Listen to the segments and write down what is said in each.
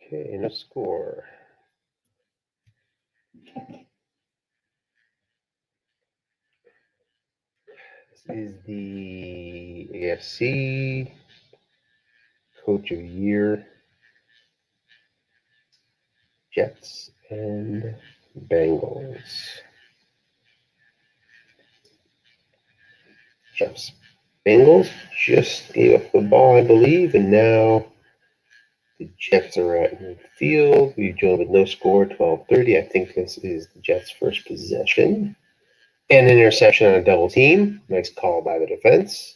Okay, and a score. This is the AFC Coach of the Year, Jets and Bengals. Jets. Bengals just gave up the ball, I believe, and now the Jets are at midfield. We've joined with no score, 12:30. I think this is the Jets' first possession. And an interception on a double team. Nice call by the defense.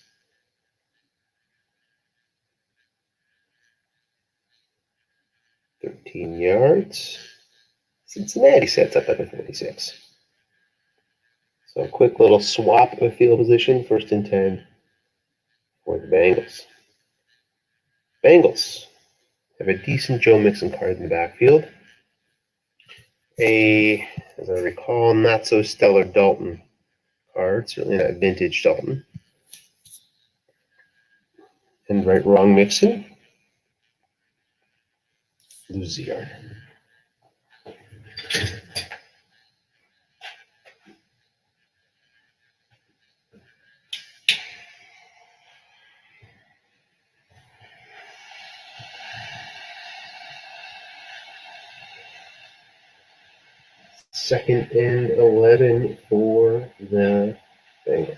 "13 yards. Cincinnati sets up at the 46. So a quick little swap of field position, 1st and 10 for the Bengals. Bengals have a decent Joe Mixon card in the backfield. As I recall, not so stellar Dalton card, certainly not vintage Dalton. And right, wrong Mixon. Lose the yard. Second and 11 for the Bengals.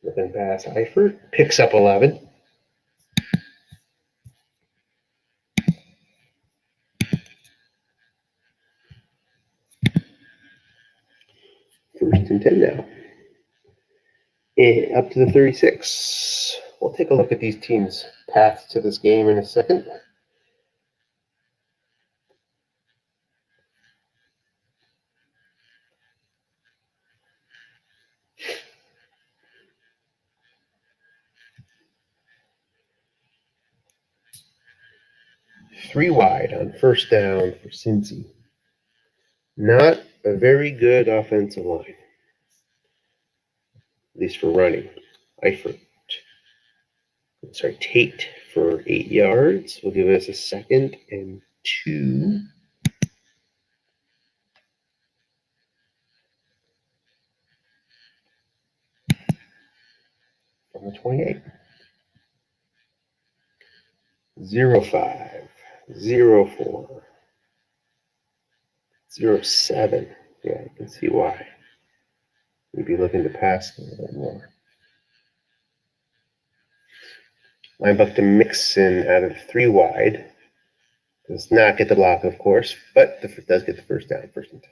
Looking past Eifert, picks up 11. First and 10 now. And up to the 36. We'll take a look at these teams' paths to this game in a second. Three wide on first down for Cincy. Not a very good offensive line, at least for running. Tate for 8 yards will give us a 2nd and 2. From the 28. 0-5, 0-4, 0-7. Yeah, you can see why. We'd be looking to pass a little bit more. Linebacker Mixon out of 3 wide. Does not get the block, of course, but does get the first down, 1st and 10.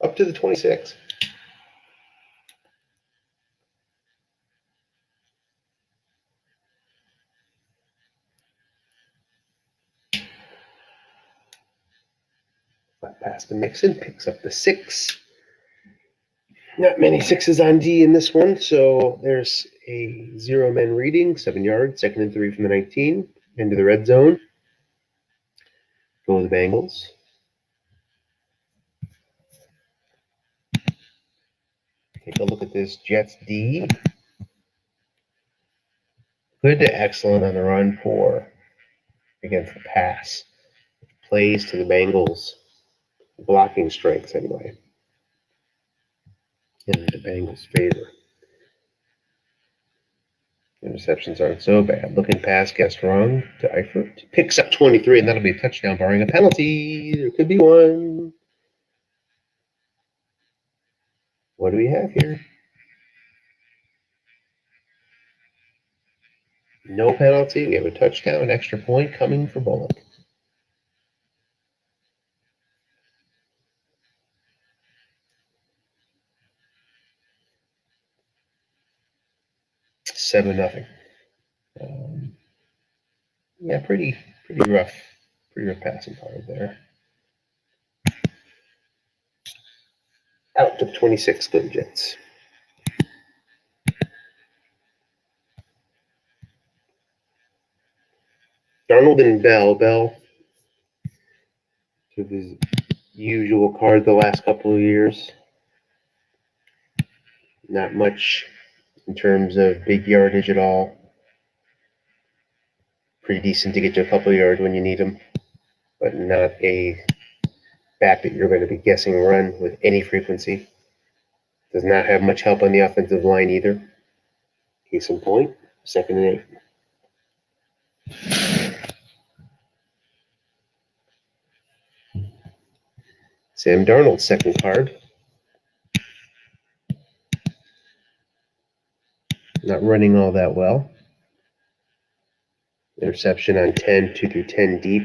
Up to the 26. Flat pass to Mixon, picks up the 6. Not many 6s on D in this one, so there's a 0-man reading, 7 yards, 2nd and 3 from the 19, into the red zone. Go the Bengals. Take a look at this Jets D. Good to excellent on the run for against the pass. Plays to the Bengals' blocking strengths anyway. In the Bengals' favor. Interceptions aren't so bad. Looking pass gets wrong to Eifert. Picks up 23, and that'll be a touchdown barring a penalty. There could be one. What do we have here? No penalty. We have a touchdown, extra point coming for Bullock. Seven nothing. Yeah, pretty rough passing card there. Out to 26, good Jets. Darnold and Bell with his usual card the last couple of years. Not much in terms of big yardage at all. Pretty decent to get you a couple of yards when you need them, but not a back that you're going to be guessing run with any frequency. Does not have much help on the offensive line either. Case in point, 2nd and 8. Sam Darnold's second card. Not running all that well. Interception on 10, 2 through 10 deep.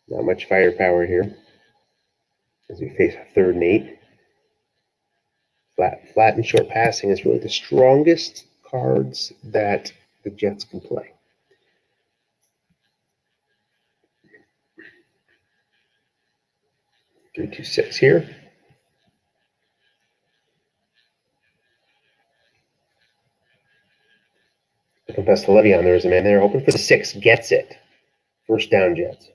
Not much firepower here as we face a 3rd and 8. Flat and short passing is really the strongest cards that the Jets can play. 3-2-6 here. Looking past the Le'Veon, there is a man there hoping for the 6. Gets it. First down, Jets.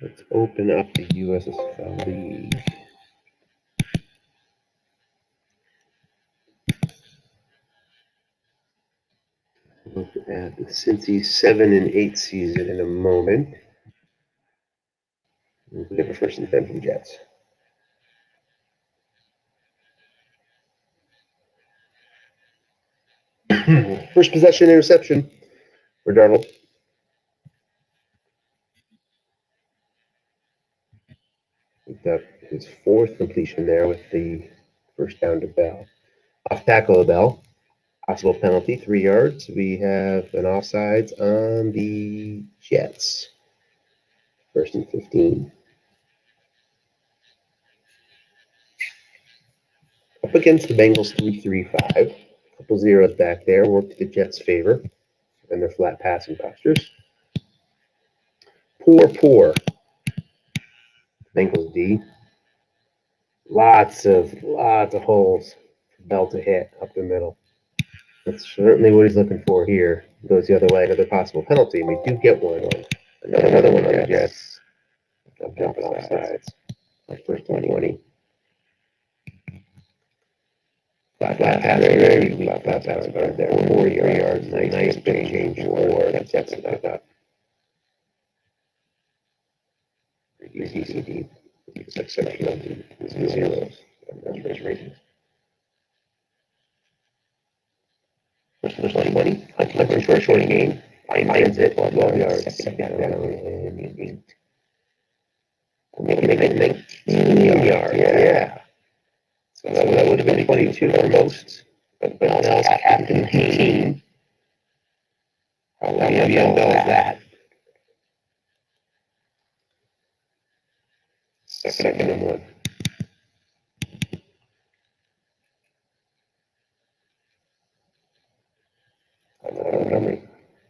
Let's open up the USFFL League. Look at the Cincy 7 and 8 season in a moment. We have a 1st and 10 from Jets. First possession interception for Darnold. Picked up his 4th completion there with the first down to Bell. Off tackle of Bell. Possible penalty, 3 yards. We have an offsides on the Jets. 1st and 15. Up against the Bengals 3-3-5. Couple zeros back there. Work to the Jets' favor and their flat passing postures. Poor Bengals D. Lots of holes for Bell to hit up the middle. That's certainly what he's looking for here. Goes the other way, another possible penalty, and we do get one. Another one on the Jets. Jump off sides. First 20. Flat pass, very flat pass guard there. 4 yards, nice big change for the Jets to pick up. Easy deep. Exception of the zeros. That's ratings. First 20. Hunt short game. Finds it. 12 yards. Second down and 8. Make it 19 yards. Yeah. So that would have been 22 for most. But now it's Captain 18. Probably Le'Veon Bell that. Second and 1. Montgomery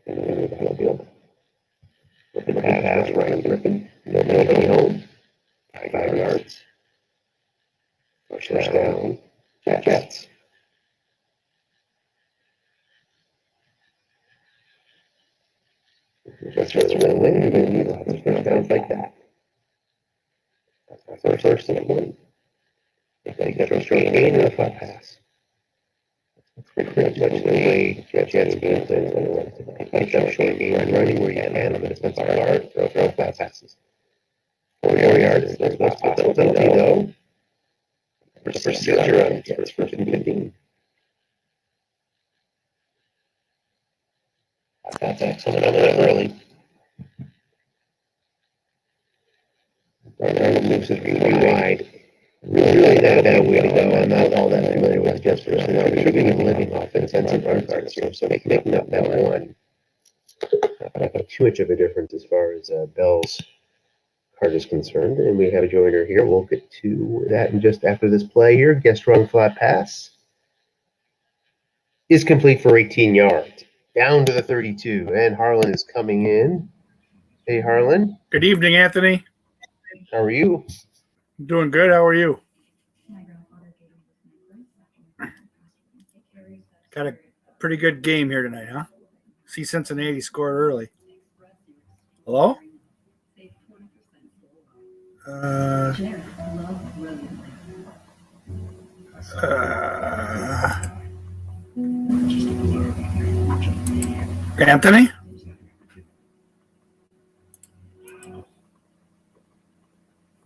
in the middle of the field. With the pass, Ryan Griffin. Nobody home. 5 yards. First down. Jets. Jets will win. You're going to need lots of first downs like that. That's our first and 1. If they get a straight gain and a flat pass. That's pretty much the way Jets game plan is going to run tonight. Pick up short game, running where you can on the defensive guard, throw flat passes. 4 yards. There's no penalty though. First procedure on Jets, 1st and 15. That's excellent on that early. Darnold moves it pretty wide. Really that way to go. I'm not all that familiar with Jets personnel. They're going to be living offense and some run cards here, so making up that one. Not too much of a difference as far as Bell's card is concerned. And we have a joiner here. We'll get to that in just after this play here. Guest run flat pass is complete for 18 yards. Down to the 32. And Harlan is coming in. Hey, Harlan. Good evening, Anthony. How are you? Doing good. How are you? Got a pretty good game here tonight, huh? See Cincinnati scored early. Hello? Uh, Anthony?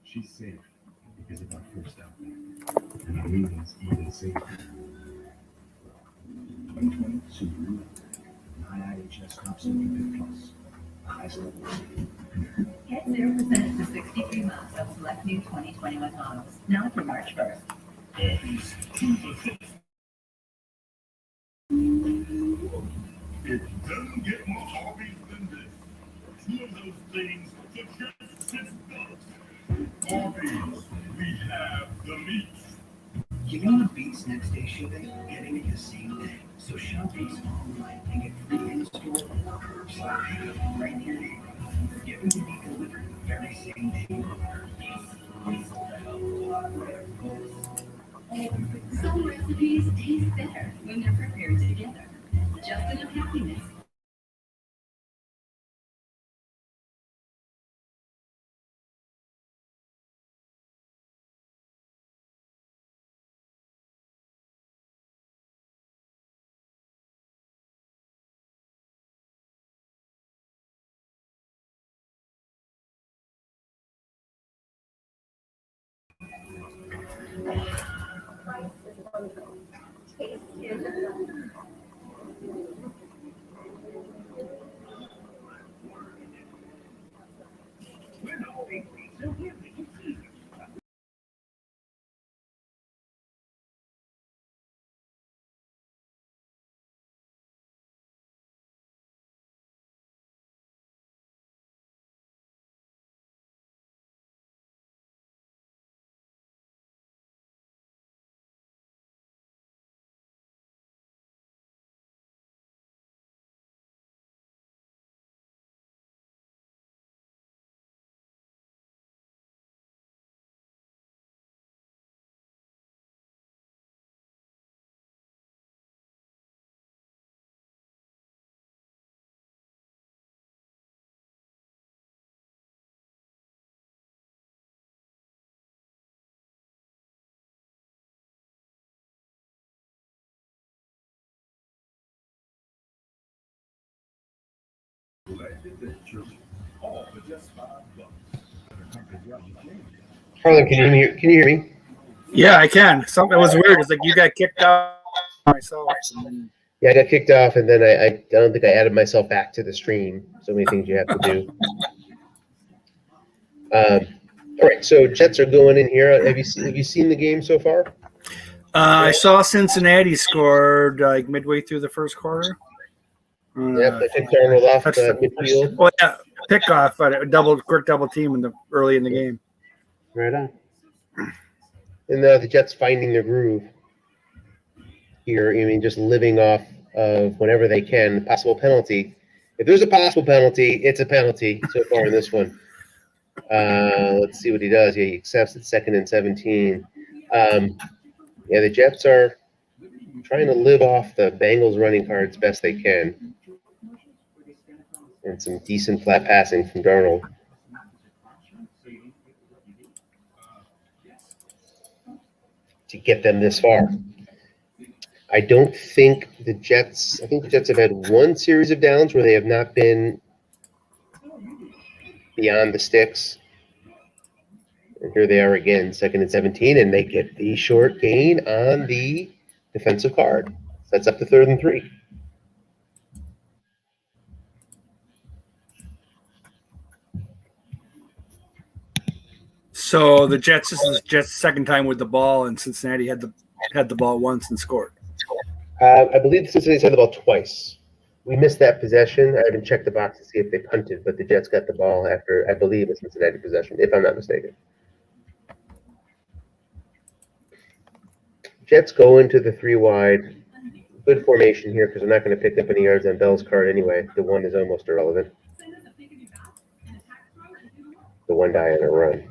She's safe because of our first outing. And our meetings even safer. 2020 Subaru. 9 IHS Top Super Plus. The highest level of safety. Get 0% for 63 months on select new 2021 models. Now through March 1st. It doesn't get more obvious than this. Two of those things the Jets just got. Arby's, we have the meat. You know the Beats next day shipping? Getting it the same day. So shop Beats online and get free in-store or curbside. Right near you. Get what you need delivered the very same day. Some recipes taste better when they're prepared together. Just enough happiness. Harlan, can you hear me? yeah, I can. Something was weird. It's like you got kicked out myself. And then, Yeah, I got kicked off, and then I don't think I added myself back to the stream. So many things you have to do. All right, so Jets are going in here. Have you seen the game so far? I saw Cincinnati scored like midway through the first quarter. Yep, they took Darnold off midfield. Oh yeah, pickoff, but a quick double team early in the game. Right on. And the Jets finding their groove here. I mean, just living off of whenever they can. Possible penalty. If there's a possible penalty, it's a penalty so far in this one. Let's see what he does. Yeah, he accepts it. 2nd and 17. Yeah, the Jets are trying to live off the Bengals running cards best they can. And some decent flat passing from Darnold. To get them this far. I think the Jets have had one series of downs where they have not been beyond the sticks. And here they are again, 2nd and 17, and they get the short gain on the defensive card. That's up to 3rd and 3. So the Jets, this is Jets' second time with the ball, and Cincinnati had the ball once and scored. I believe Cincinnati's had the ball twice. We missed that possession. I haven't checked the box to see if they punted, but the Jets got the ball after, I believe, a Cincinnati possession, if I'm not mistaken. Jets go into the 3 wide. Good formation here because they're not going to pick up any yards on Bell's card anyway. The 1 is almost irrelevant. The 1 die on a run.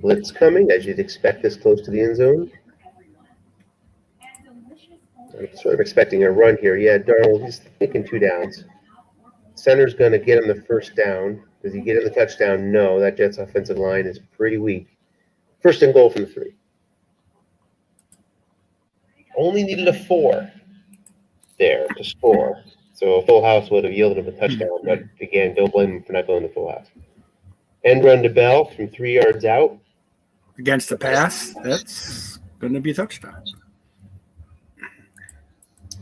Blitz coming, as you'd expect this close to the end zone. I'm sort of expecting a run here. Yeah, Darnold, he's thinking 2 downs. Center's going to get him the first down. Does he get him the touchdown? No, that Jets offensive line is pretty weak. First and goal from the 3. Only needed a 4 there to score. So a full house would have yielded him a touchdown. But again, don't blame him for not going to full house. End run to Bell from 3 yards out. Against the pass, that's going to be a touchdown.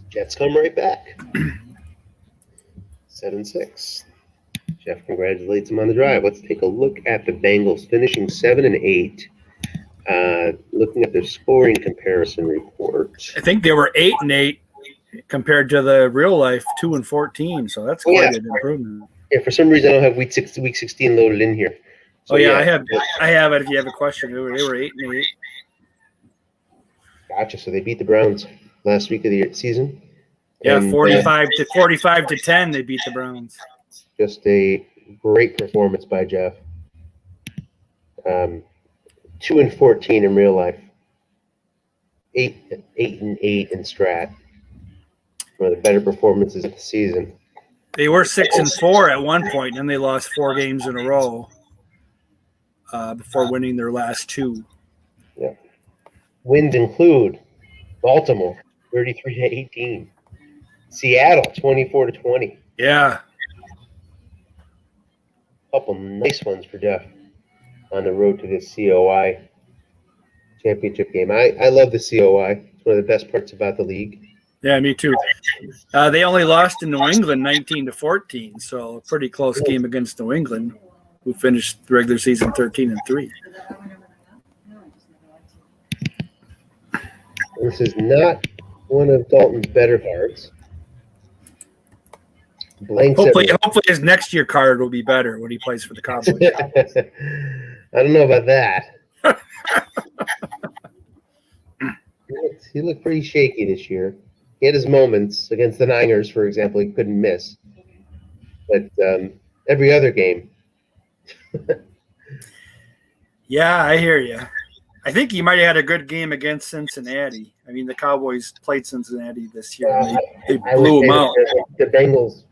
Jets come right back. 7-6. Jeff congratulates him on the drive. Let's take a look at the Bengals finishing 7-8. Looking at their scoring comparison report. I think they were 8-8 compared to the real life 2-14. So that's quite an improvement. Yeah, for some reason I don't have week 16 loaded in here. So, I have it. If you have a question, they were 8-8. Gotcha. So they beat the Browns last week of the season. Yeah, And, 45 to 10. They beat the Browns. Just a great performance by Jeff. 2-14 in real life. 8-8 in strat. One of the better performances of the season. They were 6-4 at one point, and then they lost 4 games in a row before winning their last 2. Yeah. Wins include Baltimore 33-18, Seattle 24-20. Yeah. A couple nice ones for Jeff on the road to this COY championship game. I love the COY. It's one of the best parts about the league. Yeah, me too. They only lost in New England 19-14, so a pretty close game against New England, who finished the regular season 13-3. This is not one of Dalton's better cards. Blanks Hopefully his next year card will be better when he plays for the Cowboys. I don't know about that. He looked pretty shaky this year. He had his moments against the Niners, for example. He couldn't miss. But every other game. Yeah, I hear you. I think he might have had a good game against Cincinnati. I mean, the Cowboys played Cincinnati this year. They blew them out. The Bengals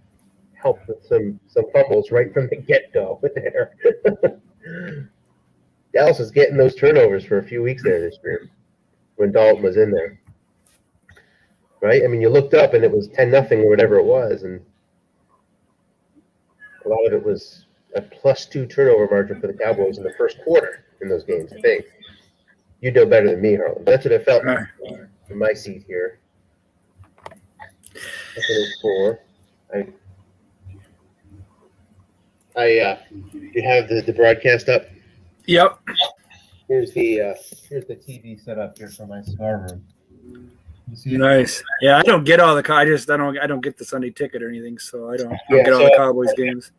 helped with some fumbles right from the get-go there. Dallas was getting those turnovers for a few weeks there this year when Dalton was in there. Right? I mean, you looked up and it was 10-0 or whatever it was, and a lot of it was a +2 turnover margin for the Cowboys in the first quarter in those games, I think. You know better than me, Harlan. That's what it felt like in my seat here. 4. You have the broadcast up. Yep. Here's the TV set up here for my cigar room. You see it? Nice. Yeah, I don't get all the. I don't get the Sunday ticket or anything, so I don't get all the Cowboys games.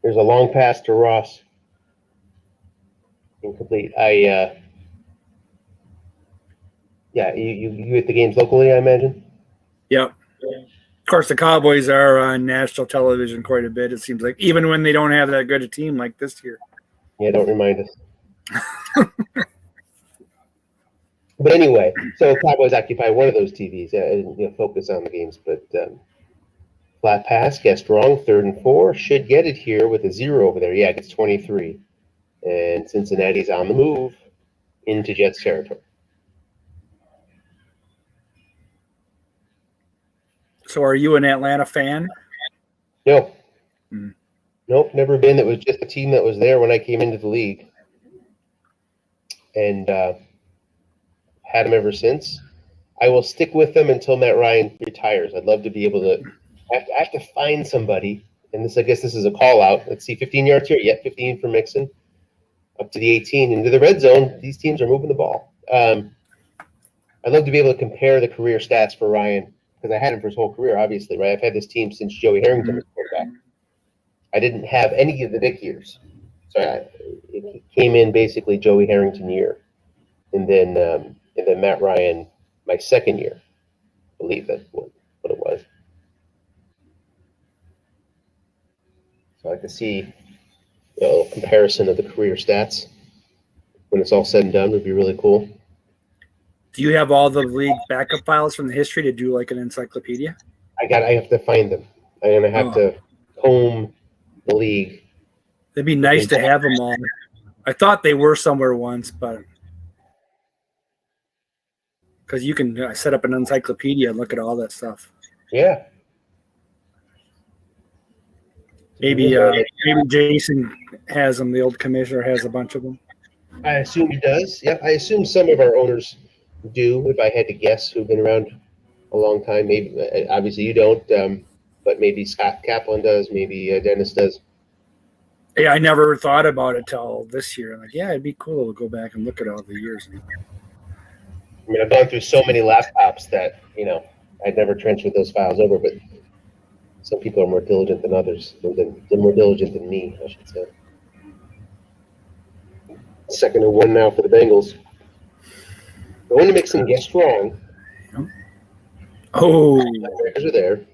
There's a long pass to Ross. Incomplete. You get the games locally, I imagine? Yep. Of course, the Cowboys are on national television quite a bit, it seems like, even when they don't have that good a team like this year. Yeah, don't remind us. But anyway, so Cowboys occupy one of those TVs. Focus on the games. But flat pass, guessed wrong, 3rd and 4. Should get it here with a 0 over there. Yeah, it gets 23. And Cincinnati's on the move into Jets territory. So are you an Atlanta fan? No. Nope, never been. It was just a team that was there when I came into the league. And had them ever since. I will stick with them until Matt Ryan retires. I'd love to be able to – I have to find somebody, and I guess this is a call-out. Let's see, 15 yards here. Yep, 15 for Mixon. Up to the 18. Into the red zone, these teams are moving the ball. I'd love to be able to compare the career stats for Ryan because I had him for his whole career, obviously, right? I've had this team since Joey Harrington was quarterback. I didn't have any of the Vic years. So it came in basically Joey Harrington year. And then Matt Ryan, my second year, I believe that's what it was. So I like to see a comparison of the career stats. when it's all said and done would be really cool. Do you have all the league backup files from the history to do like an encyclopedia? I have to find them. I'm gonna have to comb the league. It'd be nice to have them all. I thought they were somewhere once, but because you can set up an encyclopedia and look at all that stuff. Yeah. Maybe Jason has them. The old commissioner has a bunch of them. I assume he does. Yeah, I assume some of our owners do. If I had to guess, who've been around a long time, maybe obviously you don't, but maybe Scott Kaplan does. Maybe Dennis does. Yeah, I never thought about it till this year. I'm like, yeah, it'd be cool to go back and look at all the years. I mean, I've gone through so many laptops that I'd never transferred those files over, but some people are more diligent than others. They're more diligent than me, I should say. 2nd and 1 now for the Bengals. Going to make some guess wrong. Oh, Breakers are there.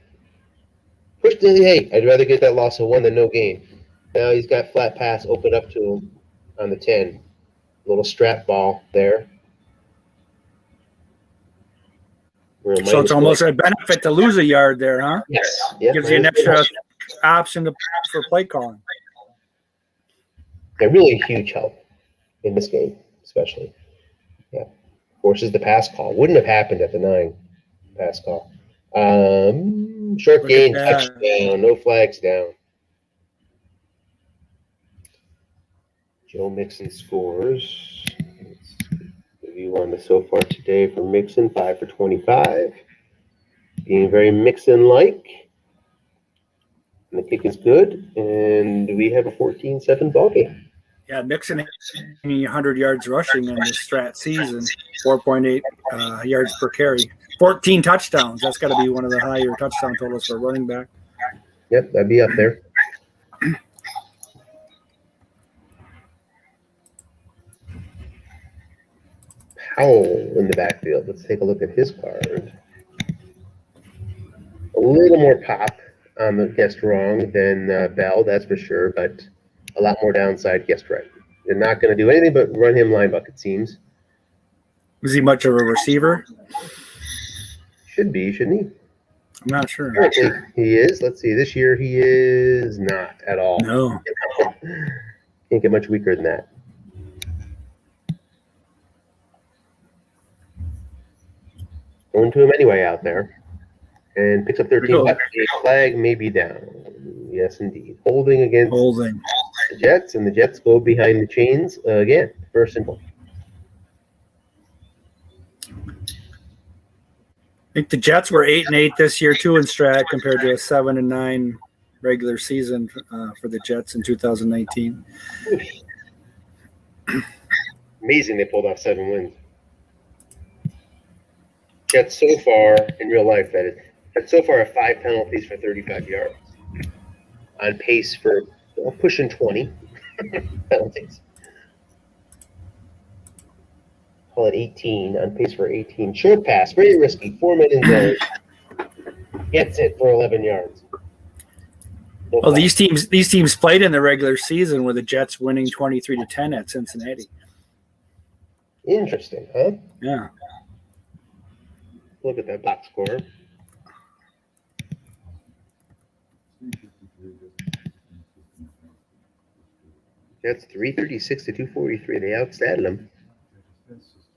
Push the hey. I'd rather get that loss of 1 than no gain. Now he's got flat pass open up to him on the 10. Little strap ball there. so it's almost a benefit to lose a yard there, huh? Yes. Yep. Gives you an extra option for play calling. They're really a huge help in this game, especially. Yeah. Forces the pass call. Wouldn't have happened at the 9 pass call. Short gain, touchdown, no flags down. Joe Mixon scores. Let's review on the so far today for Mixon, 5 for 25. Being very Mixon-like. And the kick is good. And we have a 14-7 ball game. Yeah, Mixon 100 yards rushing in this strat season, 4.8 yards per carry, 14 touchdowns. That's got to be one of the higher touchdown totals for a running back. Yep, that'd be up there. Powell in the backfield. Let's take a look at his card. A little more pop on the guessed wrong than Bell, that's for sure, but a lot more downside guessed right. They're not going to do anything but run him linebacker, it seems. Is he much of a receiver? Should be, shouldn't he? I'm not sure. Apparently he is. Let's see. This year he is not at all. No. Can't get much weaker than that. Going to him anyway out there. And picks up 13. A flag may be down. Yes, indeed. Holding against the Jets, and the Jets go behind the chains again. 1st and 20. I think the Jets were 8-8 this year too in strat compared to a 7-9 regular season for the Jets in 2019. Amazing they pulled off 7 wins. Jets so far, in real life that is, Jets so far have 5 penalties for 35 yards. On pace for pushing 20 penalties. Call it 18, on pace for 18. Short pass, very risky, 4-minute zone. Gets it for 11 yards. Well, these teams played in the regular season with the Jets winning 23-10 at Cincinnati. Interesting, huh? Yeah. Look at that box score. Jets 336 to 243. They outstatted them.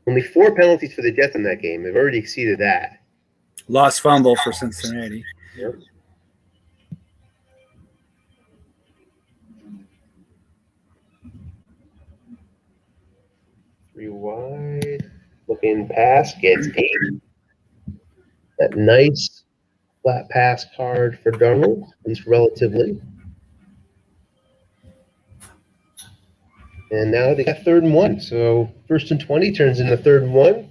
Only 4 penalties for the Jets in that game. They've already exceeded that. Lost fumble for Cincinnati. Yep. Three wide. Looking pass. Gets 8. That nice flat pass card for Darnold, at least relatively. And now they got 3rd and 1. So 1st and 20 turns into 3rd and 1.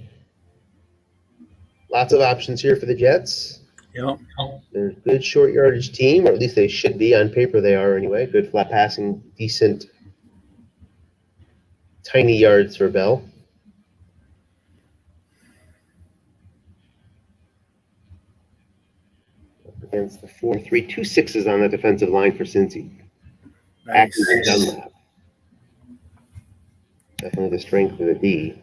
Lots of options here for the Jets. Yep. They're a good short yardage team, or at least they should be. On paper they are anyway. Good flat passing, decent tiny yards for Bell. Up against the 4-3, 2 6s on the defensive line for Cincy. Nice. Dunlap. Definitely the strength of the D.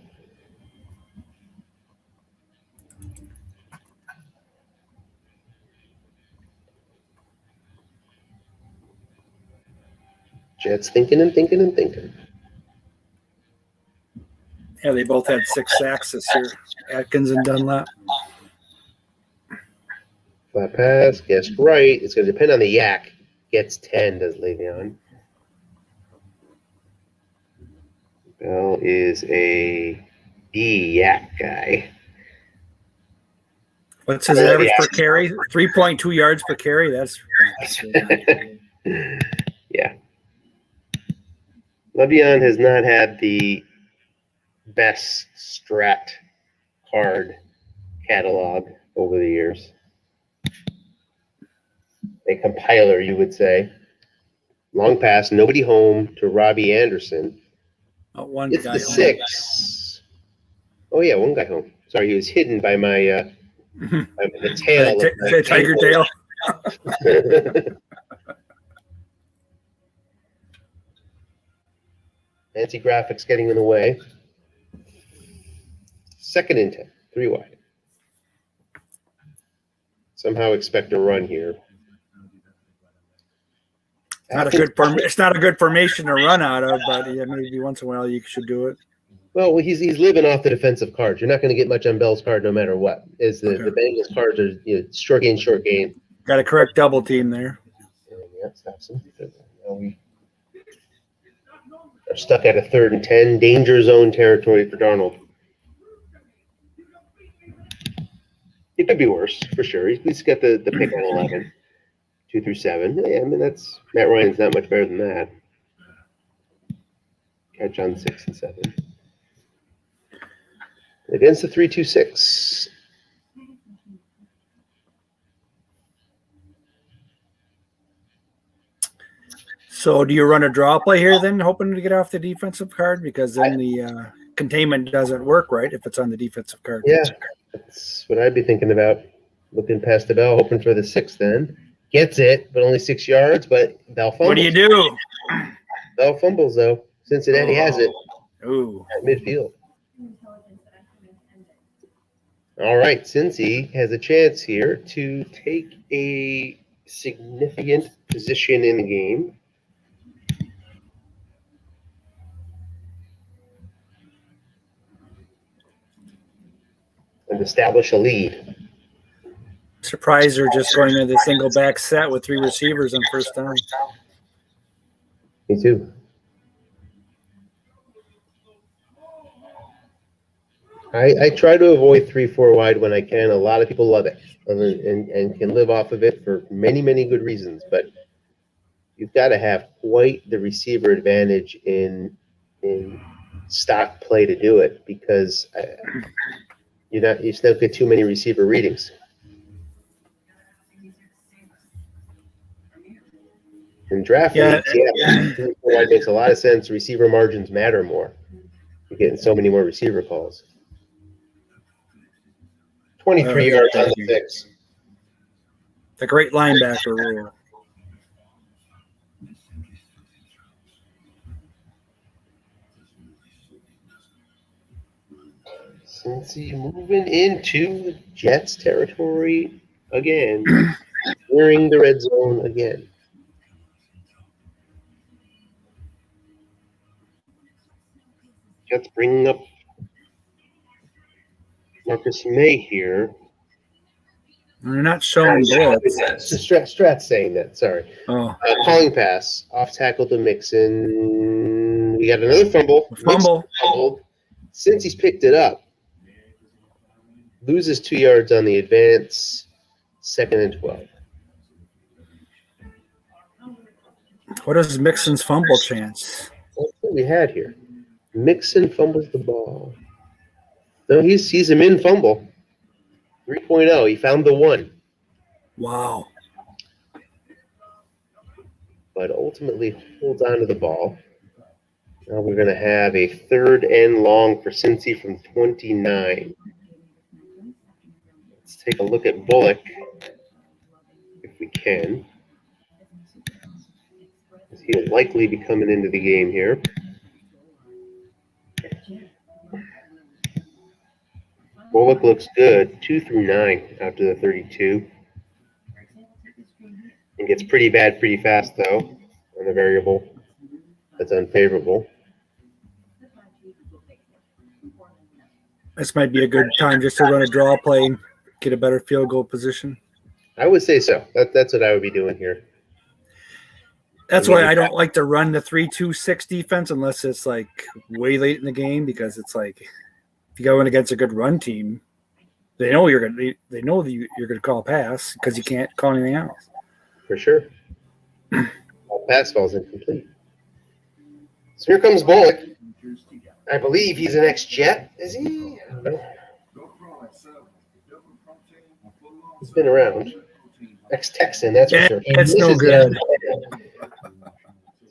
Jets thinking and thinking and thinking. Yeah, they both had 6 sacks this year, Atkins and Dunlap. Flat pass, guessed right. It's going to depend on the yak. Gets 10, does Le'Veon. Bell is a B yak guy. What's his average per carry? 3.2 yards per carry. That's Yeah. Le'Veon has not had the best strat card catalog over the years. A compiler, you would say. Long pass, nobody home to Robbie Anderson. one It's guy the home. 6. Oh, yeah, one guy home. Sorry, he was hidden by my by the tail. The tiger tail. Fancy graphics getting in the way. 2nd and 10, 3 wide. Somehow expect a run here. It's not a good formation to run out of, but yeah, maybe once in a while you should do it. Well, he's living off the defensive cards. You're not going to get much on Bell's card no matter what. The Bengals cards are short gain. Got a correct double team there. Yeah, stops him. Now we are stuck at a 3rd and 10, danger zone territory for Darnold. It could be worse for sure. He's got the pick on 11, 2 through 7. Yeah, I mean that's Matt Ryan's not much better than that. Catch on 6 and 7 against the 3-2-6. So do you run a draw play here then, hoping to get off the defensive card? Because then the containment doesn't work, right, if it's on the defensive card. Yeah, that's what I'd be thinking about. Looking past the Bell, hoping for the 6 then. Gets it, but only 6 yards, but Bell fumbles. What do you do? Bell fumbles, though. Cincinnati has it. Ooh. At midfield. All right, Cincy has a chance here to take a significant position in the game. And establish a lead. Surprised they're just going to the single back set with 3 receivers on first down. Me too. I try to avoid 3-4 wide when I can. A lot of people love it and can live off of it for many, many good reasons. But you've got to have quite the receiver advantage in stock play to do it because you still get too many receiver readings. In draft leagues, 3-4 wide makes a lot of sense. Receiver margins matter more. You're getting so many more receiver calls. 23 yards on the 6. The great linebacker rule. Cincy moving into Jets territory again, nearing the red zone again. Jets bringing up Marcus May here. They're not showing blitz. Strat's saying that, sorry. Oh. Calling pass, off tackle to Mixon. We got another fumble. Fumbled. Since he's picked it up, loses 2 yards on the advance, 2nd and 12. What is Mixon's fumble chance? That's what we had here. Mixon fumbles the ball. No, he's a min fumble. 3.0. He found the 1. Wow. But ultimately holds on to the ball. Now we're going to have a 3rd and long for Cincy from 29. Let's take a look at Bullock, if we can. He'll likely be coming into the game here. Outlook looks good. 2 through 9 out to the 32. It gets pretty bad pretty fast, though, on the variable. That's unfavorable. This might be a good time just to run a draw play and get a better field goal position. I would say so. That's what I would be doing here. That's why I don't like to run the 3-2-6 defense unless it's like way late in the game, because it's like if you go in against a good run team, they know you're gonna call a pass because you can't call anything else. For sure. Pass falls incomplete. So here comes Bullock. I believe he's an ex-Jet. Is he? He's been around. Ex-Texan, that's for sure. It's no good.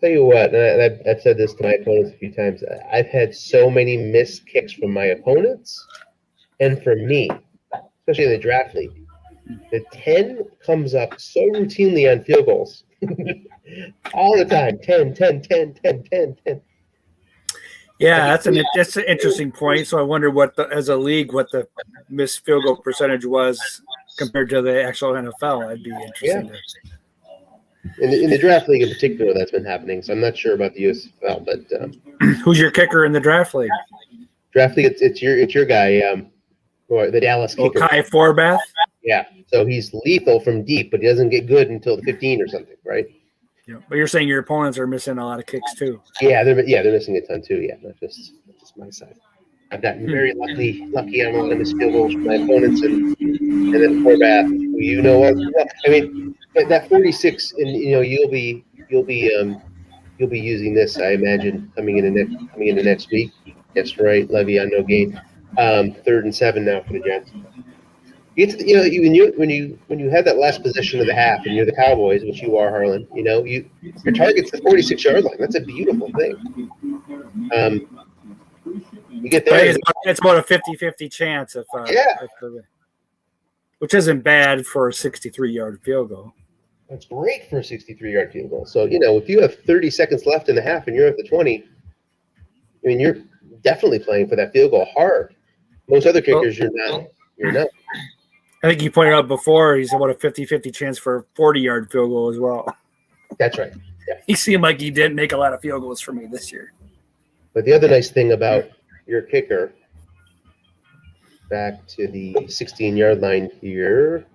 Tell you what, and I've said this to my opponents a few times. I've had so many missed kicks from my opponents and from me, especially in the draft league. The 10 comes up so routinely on field goals. All the time. 10, 10, 10, 10, 10, 10. Yeah, that's an interesting point. So I wonder as a league, what the missed field goal percentage was compared to the actual NFL. I'd be interested. Yeah. In the draft league in particular, that's been happening. So I'm not sure about the USFFL, but who's your kicker in the draft league? Draft league, it's your guy, or the Dallas kicker. Kai Forbath. Yeah, so he's lethal from deep, but he doesn't get good until the 15 or something, right? Yeah, but you're saying your opponents are missing a lot of kicks too. Yeah, they're missing a ton too. Yeah, not just my side. I've gotten very lucky on a lot of missed field goals from my opponents, and then Forbath, who you know of. I mean, that 46, and you'll be using this, I imagine, coming into next week. That's right, Levy on no gain. 3rd and 7 now for the Jets. You get to when you have that last possession of the half, and you're the Cowboys, which you are, Harlan. Your target's the 46-yard line. That's a beautiful thing. You get there. It's about a 50-50 chance which isn't bad for a 63-yard field goal. That's great for a 63-yard field goal. So if you have 30 seconds left in the half and you're at the 20, I mean you're definitely playing for that field goal hard. Most other kickers, you're not. You're not. I think you pointed out before he's about a 50-50 chance for a 40-yard field goal as well. That's right. Yeah. He seemed like he didn't make a lot of field goals for me this year. But the other nice thing about your kicker, back to the 16-yard line here,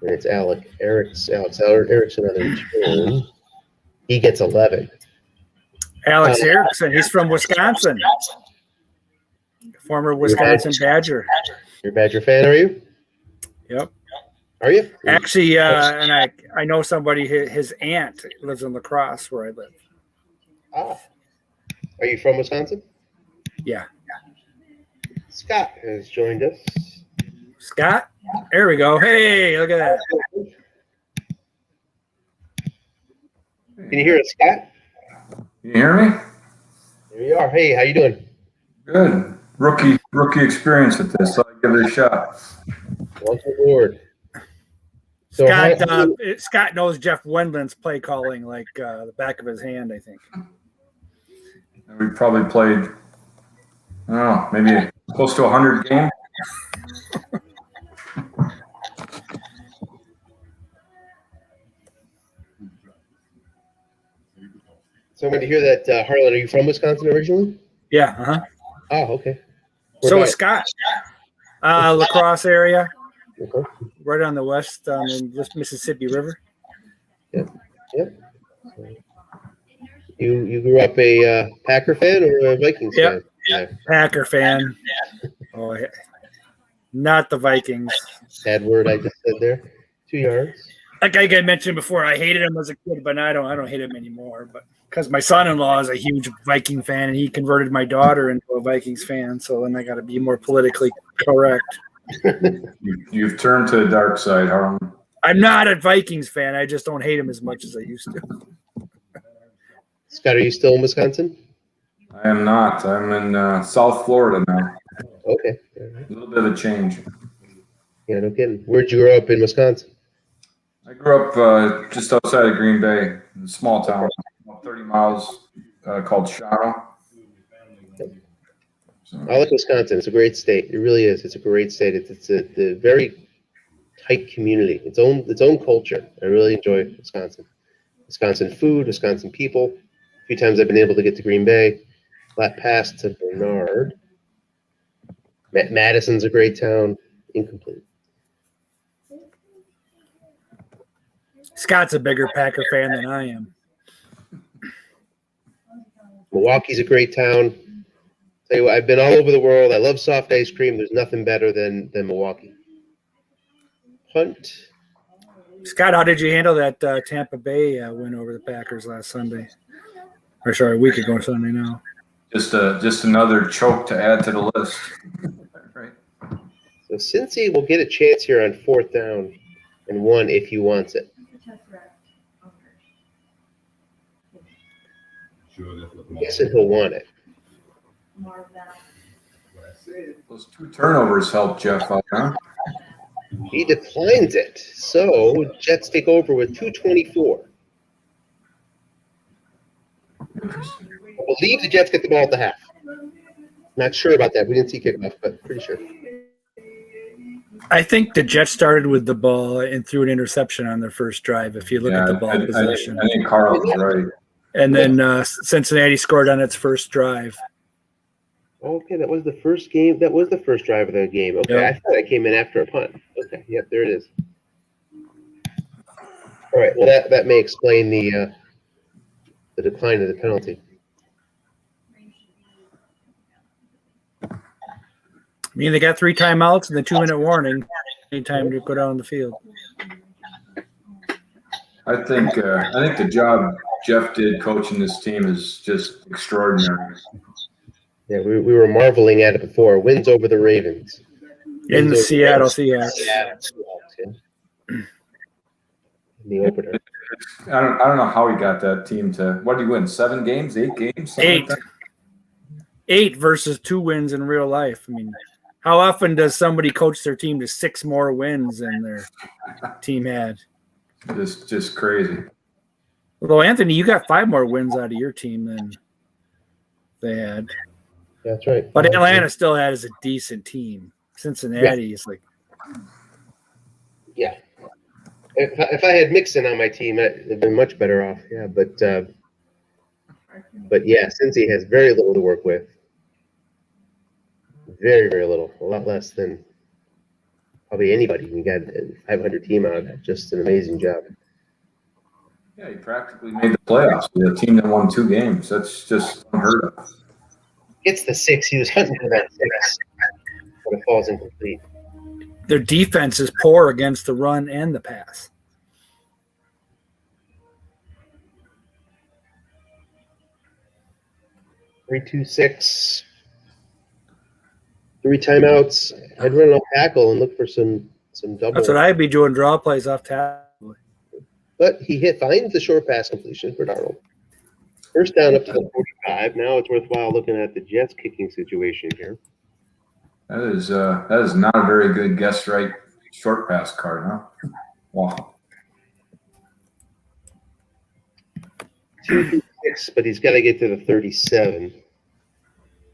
and it's Alex Erickson on the return. He gets 11. Alex Erickson, he's from Wisconsin. Former Wisconsin Badger. You're a Badger fan, are you? Yep. Are you? Actually, and I know somebody, his aunt lives in La Crosse where I live. Ah. Are you from Wisconsin? Yeah. Scott has joined us. Scott? There we go. Hey, look at that. Can you hear us, Scott? You hear me? There you are. Hey, how you doing? Good. Rookie experience at this, so I give it a shot. Welcome aboard. So Scott knows Jeff Wendland's play calling like the back of his hand, I think. We probably played, I don't know, maybe close to 100 games. So I'm going to hear that, Harlan, are you from Wisconsin originally? Yeah. Uh-huh. Oh, okay. So is Scott. La Crosse area. Okay. Right on the west, on the Mississippi River. Yep. You grew up a Packer fan or a Vikings fan? Yeah. Packer fan. Oh, not the Vikings. Bad word I just said there. 2 yards. Like I mentioned before, I hated him as a kid, but I don't hate him anymore. But because my son-in-law is a huge Viking fan, and he converted my daughter into a Vikings fan, so then I got to be more politically correct. You've turned to the dark side, Harlan. I'm not a Vikings fan. I just don't hate him as much as I used to. Scott, are you still in Wisconsin? I am not. I'm in South Florida now. Okay. A little bit of a change. Yeah, no kidding. Where'd you grow up in Wisconsin? I grew up just outside of Green Bay, a small town, about 30 miles, called Shawano. So, I like Wisconsin. It's a great state. It really is. It's a great state. It's a very tight community. Its own culture. I really enjoy Wisconsin. Wisconsin food, Wisconsin people. A few times I've been able to get to Green Bay. Flat pass to Bernard. Madison's a great town. Incomplete. Scott's a bigger Packer fan than I am. Milwaukee's a great town. Tell you what, I've been all over the world. I love soft ice cream. There's nothing better than Milwaukee. Punt. Scott, how did you handle that Tampa Bay win over the Packers last Sunday? Or sorry, a week ago Sunday now. just another choke to add to the list. Right. So Cincy will get a chance here on 4th down and 1 if he wants it. I'm guessing he'll want it. Those 2 turnovers helped Jeff out, huh? He declines it. So Jets take over with 2:24. I believe the Jets get the ball at the half. Not sure about that. We didn't see kickoff, but pretty sure. I think the Jets started with the ball and threw an interception on their first drive, if you look at the ball position. I think Carl was right. And then Cincinnati scored on its first drive. Okay, that was the first game. That was the first drive of the game. Okay, Yep. I thought that came in after a punt. Okay, yep, there it is. All right, well, that may explain the decline of the penalty. I mean, they got 3 timeouts and the 2-minute warning. Any time to go down the field. I think the job Jeff did coaching this team is just extraordinary. Yeah, we were marveling at it before. Wins over the Ravens. In the Wins over Seattle the Seahawks. Seahawks, yeah. In the opener. I don't know how he got that team to. What did he win? 7 games, 8 games, something 8. like that? 8 versus 2 wins in real life. I mean, how often does somebody coach their team to 6 more wins than their team had? Just crazy. Although, Anthony, you got 5 more wins out of your team than they had. That's right. But Atlanta still has a decent team. Cincinnati is like. Yeah. If I had Mixon on my team, I'd have been much better off. Yeah, but yeah, Cincy has very little to work with. Very, very little. A lot less than probably anybody. We got a 500 team out of that. Just an amazing job. Yeah, he practically made the playoffs with a team that won 2 games. That's just unheard of. Gets the 6. He was hunting for that 6, but it falls incomplete. Their defense is poor against the run and the pass. Three, 2, 6. 3 timeouts. I'd run off tackle and look for some double. That's what I'd be doing, draw plays off tackle. But he finds the short pass completion for Darnold. First down up to the 45. Now it's worthwhile looking at the Jets kicking situation here. That is not a very good guess right short pass card, huh? Wow. 2, 6, but he's got to get to the 37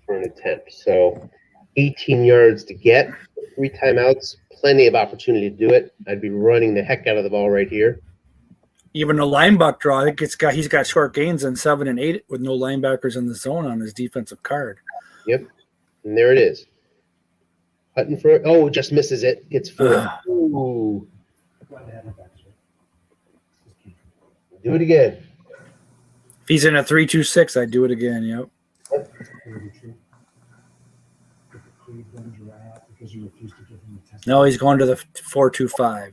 for an attempt. So 18 yards to get, 3 timeouts, plenty of opportunity to do it. I'd be running the heck out of the ball right here. Even a linebacker draw, I think he's got short gains in 7 and 8 with no linebackers in the zone on his defensive card. Yep, and there it is. Hutton for it. Oh, just misses it. Gets 4. Ooh. Do it again. If he's in a 3-2-6, I'd do it again. Yep. No, he's going to the 4-2-5.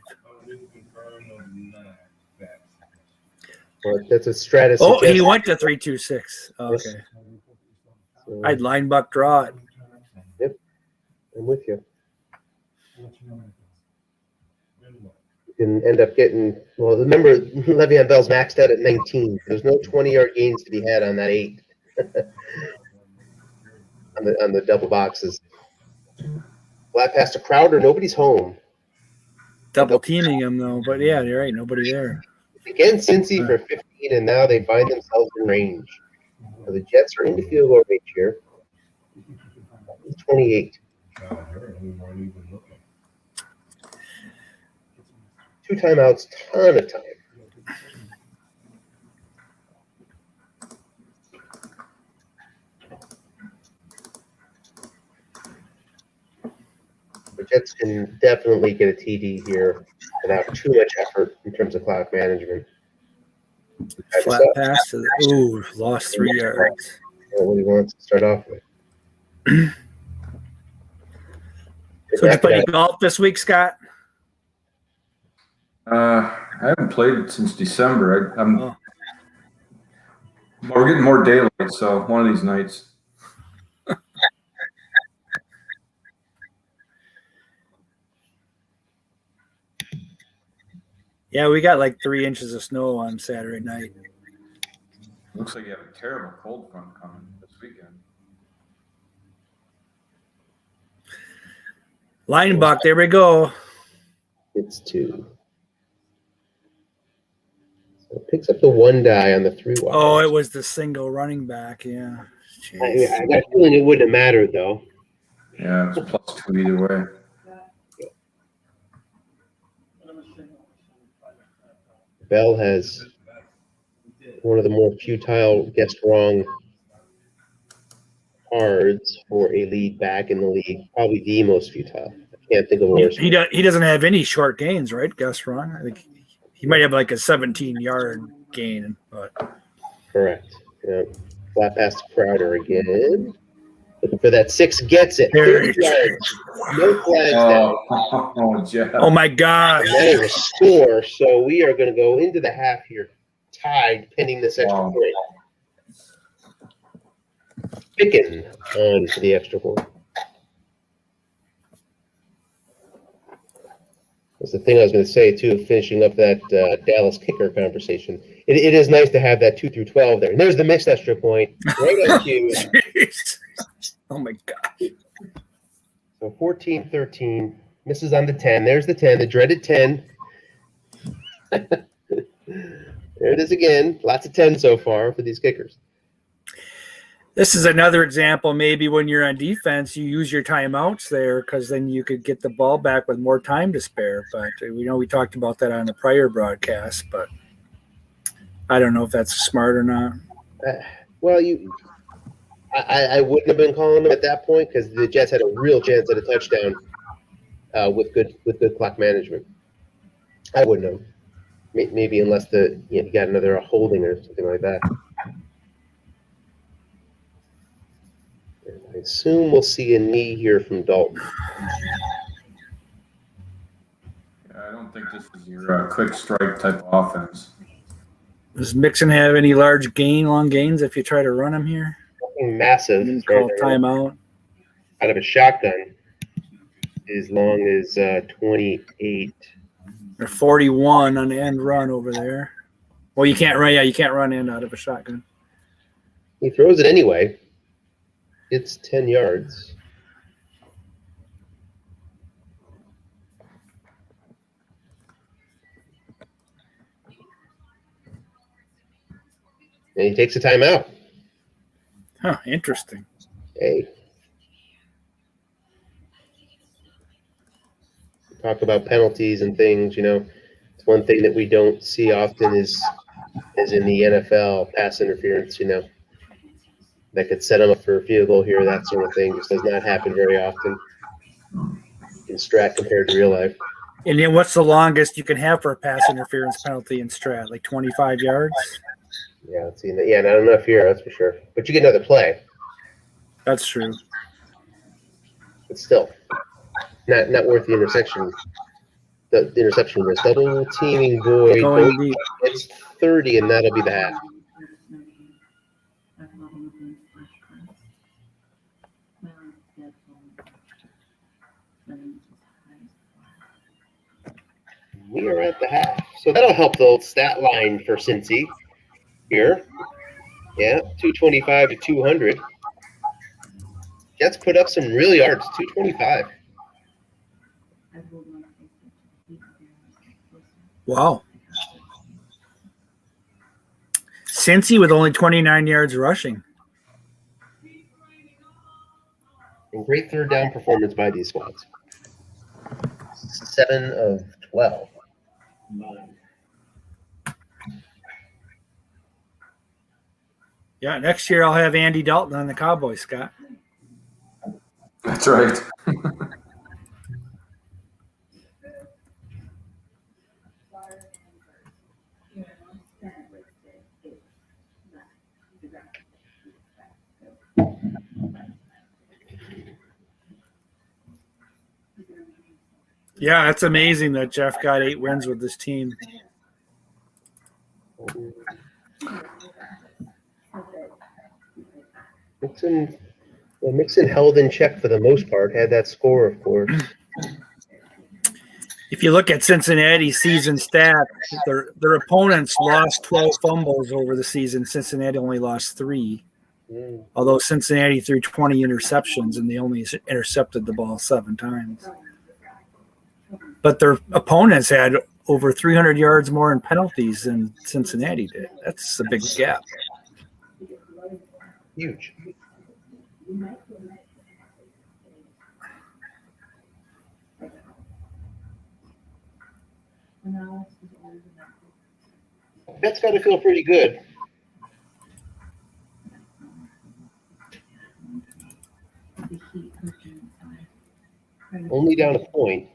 Well, that's a strategy. Oh, he went to 3-2-6. Oh, okay. So, I'd linebacker draw it. Yep, I'm with you. You can end up getting, well, remember, Le'Veon Bell's maxed out at 19. There's no 20-yard gains to be had on that 8. on the double boxes. Flat pass to Crowder. Nobody's home. Double teaming him, though. But, yeah, you're right. Nobody there. Again, Cincy for 15, and now they find themselves in range. So the Jets are into field goal range here. He's 28. Two timeouts, ton of time. The Jets can definitely get a TD here without too much effort in terms of clock management. Flat pass. Ooh, lost 3 yards. What he wants to start off with. So did you play golf this week, Scott? I haven't played since December. We're getting more daylight, so one of these nights. Yeah, we got like 3 inches of snow on Saturday night. Looks like you have a terrible cold front coming this weekend. Linebuck, there we go. It's 2. So it picks up the 1 die on the 3 wide. Oh, it was the single running back. Yeah. I got a feeling it wouldn't have mattered, though. Yeah, it's +2 either way. Bell has one of the more futile guessed wrong cards for a lead back in the league. Probably the most futile. I can't think of a worse. He doesn't have any short gains, right? Guess wrong. I think he might have like a 17-yard gain, but correct. Yeah. Flat pass to Crowder again. Looking for that 6, gets it. There 30 yards. No flags down. Jeff. Oh my gosh. And that is a score. So we are going to go into the half here, tied, pending this extra point. Picking on for the extra point. That's the thing I was going to say, too, finishing up that Dallas kicker conversation. It is nice to have that 2 through 12 there. And there's the missed extra point. Right on cue. Oh, my gosh. So 14-13. Misses on the 10. There's the 10, the dreaded 10. There it is again. Lots of 10 so far for these kickers. This is another example. Maybe when you're on defense, you use your timeouts there because then you could get the ball back with more time to spare. But we talked about that on the prior broadcast, but I don't know if that's smart or not. Well, I wouldn't have been calling them at that point because the Jets had a real chance at a touchdown with good clock management. I wouldn't have. Maybe unless you got another holding or something like that. I assume we'll see a knee here from Dalton. I don't think this is your quick strike type of offense. Does Mixon have any long gains if you try to run him here? Nothing massive. Call timeout. Out of a shotgun as long as 28. Or 41 on the end run over there. Well, you can't run. Yeah, you can't run in out of a shotgun. He throws it anyway. It's 10 yards. And he takes a timeout. Huh, interesting. Hey. Talk about penalties and things, It's one thing that we don't see often is in the NFL, pass interference, That could set them up for a field goal here, that sort of thing. Just does not happen very often in Strat compared to real life. And then what's the longest you can have for a pass interference penalty in Strat? Like 25 yards? Yeah, let's see. Yeah, not enough here, that's for sure. But you get another play. That's true. But still, not worth the intersection. The interception was double teaming Boyd. Going deep. It's 30, and that'll be the half. We are at the half. So that'll help the old stat line for Cincy here. Yeah, 225 to 200. Jets put up some real yards, 225. Wow. Cincy with only 29 yards rushing. And great third down performance by these squads. 7 of 12. Yeah, next year I'll have Andy Dalton on the Cowboys, Scott. That's right. Yeah, it's amazing that Jeff got 8 wins with this team. Mixon held in check for the most part, had that score, of course. If you look at Cincinnati's season stats, their opponents lost 12 fumbles over the season. Cincinnati only lost 3. Although Cincinnati threw 20 interceptions and they only intercepted the ball 7 times. But their opponents had over 300 yards more in penalties than Cincinnati did. That's a big gap. Huge. That's got to feel pretty good. Only down a point.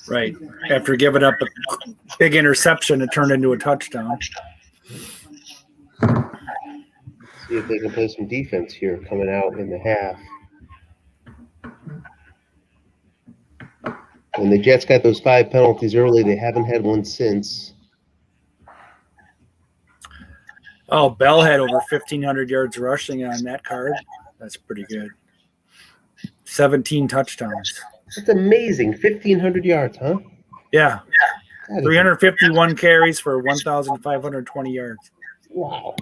Right. After giving up a big interception, it turned into a touchdown. See if they can play some defense here coming out in the half. When the Jets got those 5 penalties early, they haven't had one since. Oh, Bell had over 1,500 yards rushing on that card. That's pretty good. 17 touchdowns. That's amazing. 1,500 yards, huh? Yeah. 351 carries for 1,520 yards. Wow.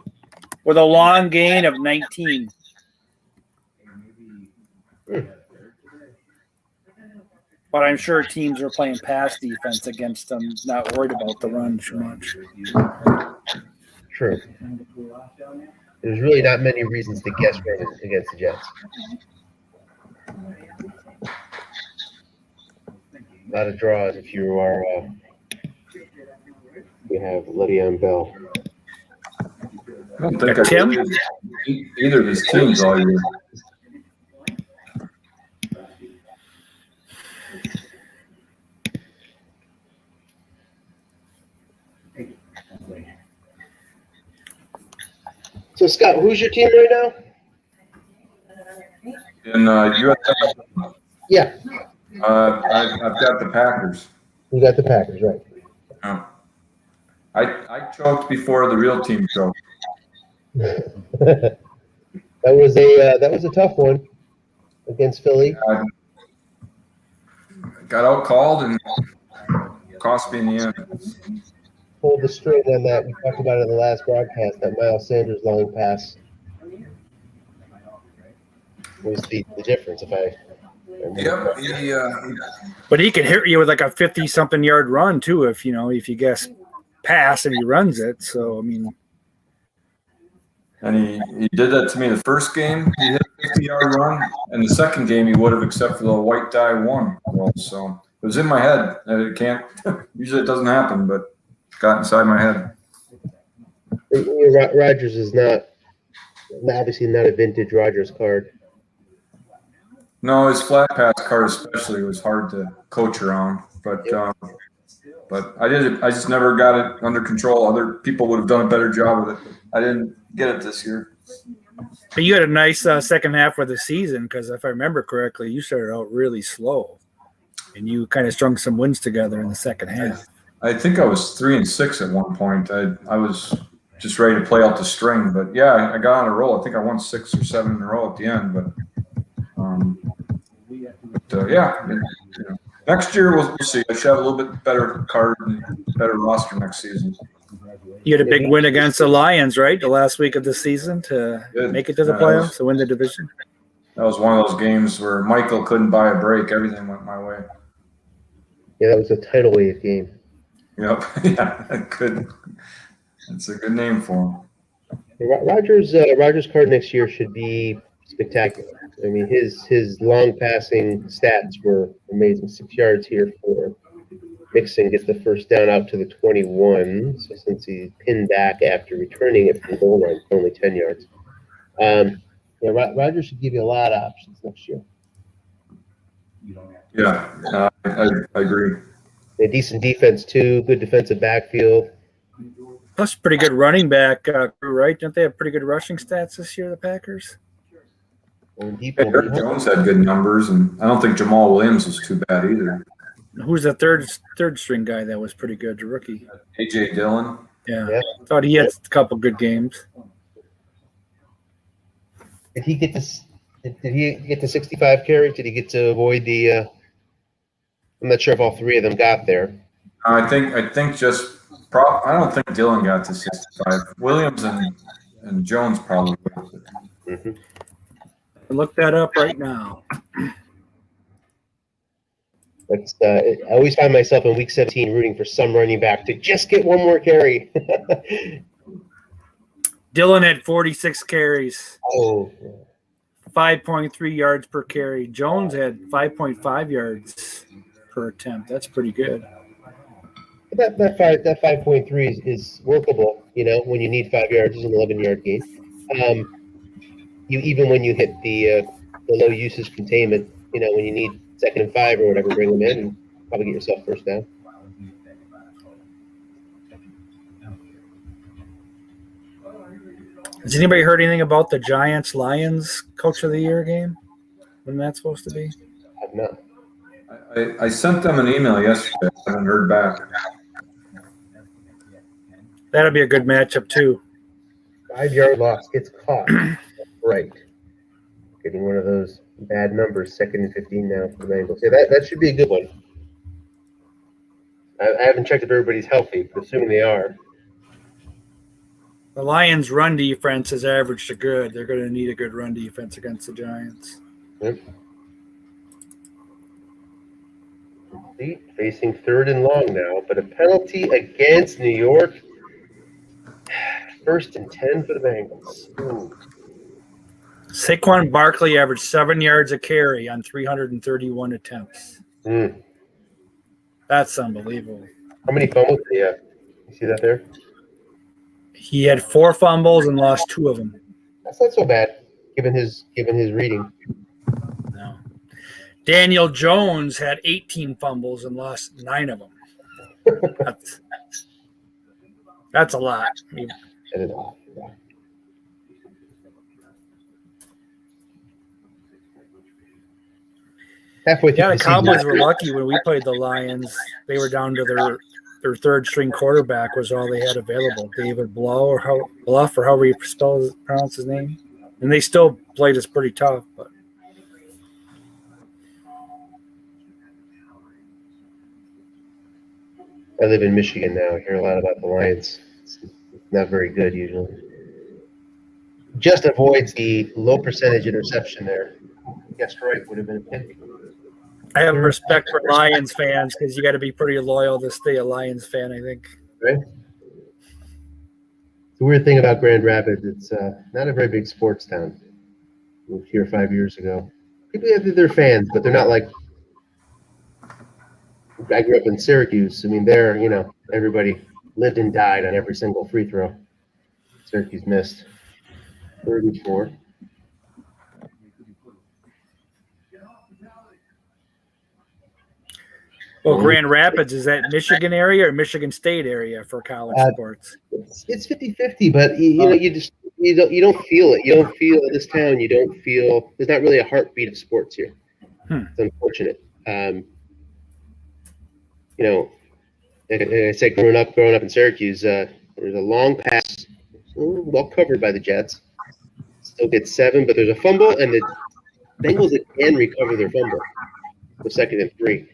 With a long gain of 19. But I'm sure teams are playing pass defense against them, not worried about the run too much. True. There's really not many reasons to guess running against the Jets. A lot of draws if you are. We have Le'Veon Bell. I don't think I've Tim? played either of his teams all year. So, Scott, who's your team right now? In USFFL, Yeah. I've got the Packers. You got the Packers, right. I choked before the real team choked. that was a tough one against Philly. I got out called and cost me in the end. Pulled the string on that. We talked about it in the last broadcast. That Miles Sanders long pass was the difference. But he can hit you with like a 50-something yard run too if you guess pass and he runs it. So I mean, and he did that to me the first game. He hit a 50-yard run, and the second game he would have, except for the white die one. Well, so it was in my head. It can't. Usually it doesn't happen, but it got inside my head. Rodgers is obviously not a vintage Rodgers card. No, his flat pass card especially was hard to coach around, but I did it. I just never got it under control. Other people would have done a better job with it. I didn't get it this year. But you had a nice second half of the season because if I remember correctly, you started out really slow, and you kind of strung some wins together in the second half. I think I was 3-6 at one point. I was just ready to play out the string, but yeah, I got on a roll. I think I won 6 or 7 in a row at the end, but. Next year we'll see. I should have a little bit better card and better roster next season. You had a big win against the Lions, right? The last week of the season to make it to the playoffs, to win the division. That was one of those games where Michael couldn't buy a break. Everything went my way. Yeah, that was a tidal wave game. Yep. Yeah, good. That's a good name for him. Rodgers' card next year should be spectacular. I mean, his long passing stats were amazing. 6 yards here for Mixon, gets the first down out to the 21. So since he pinned back after returning it from the goal line, only 10 yards. Yeah, Rodgers should give you a lot of options next year. Yeah, I agree. A decent defense too, good defensive backfield. Plus, pretty good running back crew, right? Don't they have pretty good rushing stats this year, the Packers? And Yeah, Eric Jones had good numbers, and I don't think Jamal Williams was too bad either. Who's the third string guy that was pretty good, the rookie? A.J. Dillon. Yeah. Thought he had a couple good games. Did he get this? Did he get to 65 carries? Did he get to avoid the? I'm not sure if all three of them got there. I think just I don't think Dillon got to 65. Williams and Jones probably. Mm-hmm. Look that up right now. But I always find myself in week 17 rooting for some running back to just get one more carry. Dillon had 46 carries, Oh, 5.3 yards per carry. Jones had 5.5 yards per attempt. That's pretty good. that 5.3 is workable. You know, when you need 5 yards, it's an 11-yard gain. Even when you hit the low usage containment, you know, when you need 2nd and 5 or whatever, bring them in and probably get yourself first down. Has anybody heard anything about the Giants-Lions Coach of the Year game? When that's supposed to be? I've not. I sent them an email yesterday. I haven't heard back. That'll be a good matchup too. 5-yard loss gets caught. Right. Getting one of those bad numbers, 2nd and 15 now for the Bengals. Yeah, that should be a good one. I haven't checked if everybody's healthy, but assuming they are. The Lions' run defense is average to good. They're going to need a good run defense against the Giants. Yep. Facing 3rd and long now, but a penalty against New York. 1st and 10 for the Bengals. Ooh. Saquon Barkley averaged 7 yards a carry on 331 attempts. That's unbelievable. How many fumbles did he have? You see that there? He had 4 fumbles and lost 2 of them. That's not so bad, given his reading. No. Daniel Jones had 18 fumbles and lost 9 of them. That's a lot. That is off. Yeah. Halfway through Yeah, the the season. Cowboys were lucky when we played the Lions. They were down to their 3rd string quarterback was all they had available. David Bluff or however you pronounce his name. And they still played us pretty tough, but I live in Michigan now. I hear a lot about the Lions. It's not very good usually. Just avoids the low percentage interception there. Guess Roy would have been a pick. I have respect for Lions fans because you got to be pretty loyal to stay a Lions fan, I think. Right? The weird thing about Grand Rapids, it's not a very big sports town. Moved here 5 years ago. People, they're fans, but they're not like. I grew up in Syracuse. I mean, there, you know, everybody lived and died on every single free throw Syracuse missed. 3rd and 4. Well, Grand Rapids, is that Michigan area or Michigan State area for college sports? It's 50-50, but you know, you don't feel it. You don't feel this town. You don't feel there's not really a heartbeat of sports here. It's unfortunate. You know, like I said, growing up in Syracuse, there was a long pass, well covered by the Jets. Still gets 7, but there's a fumble, and the Bengals again recover their fumble. The 2nd and 3.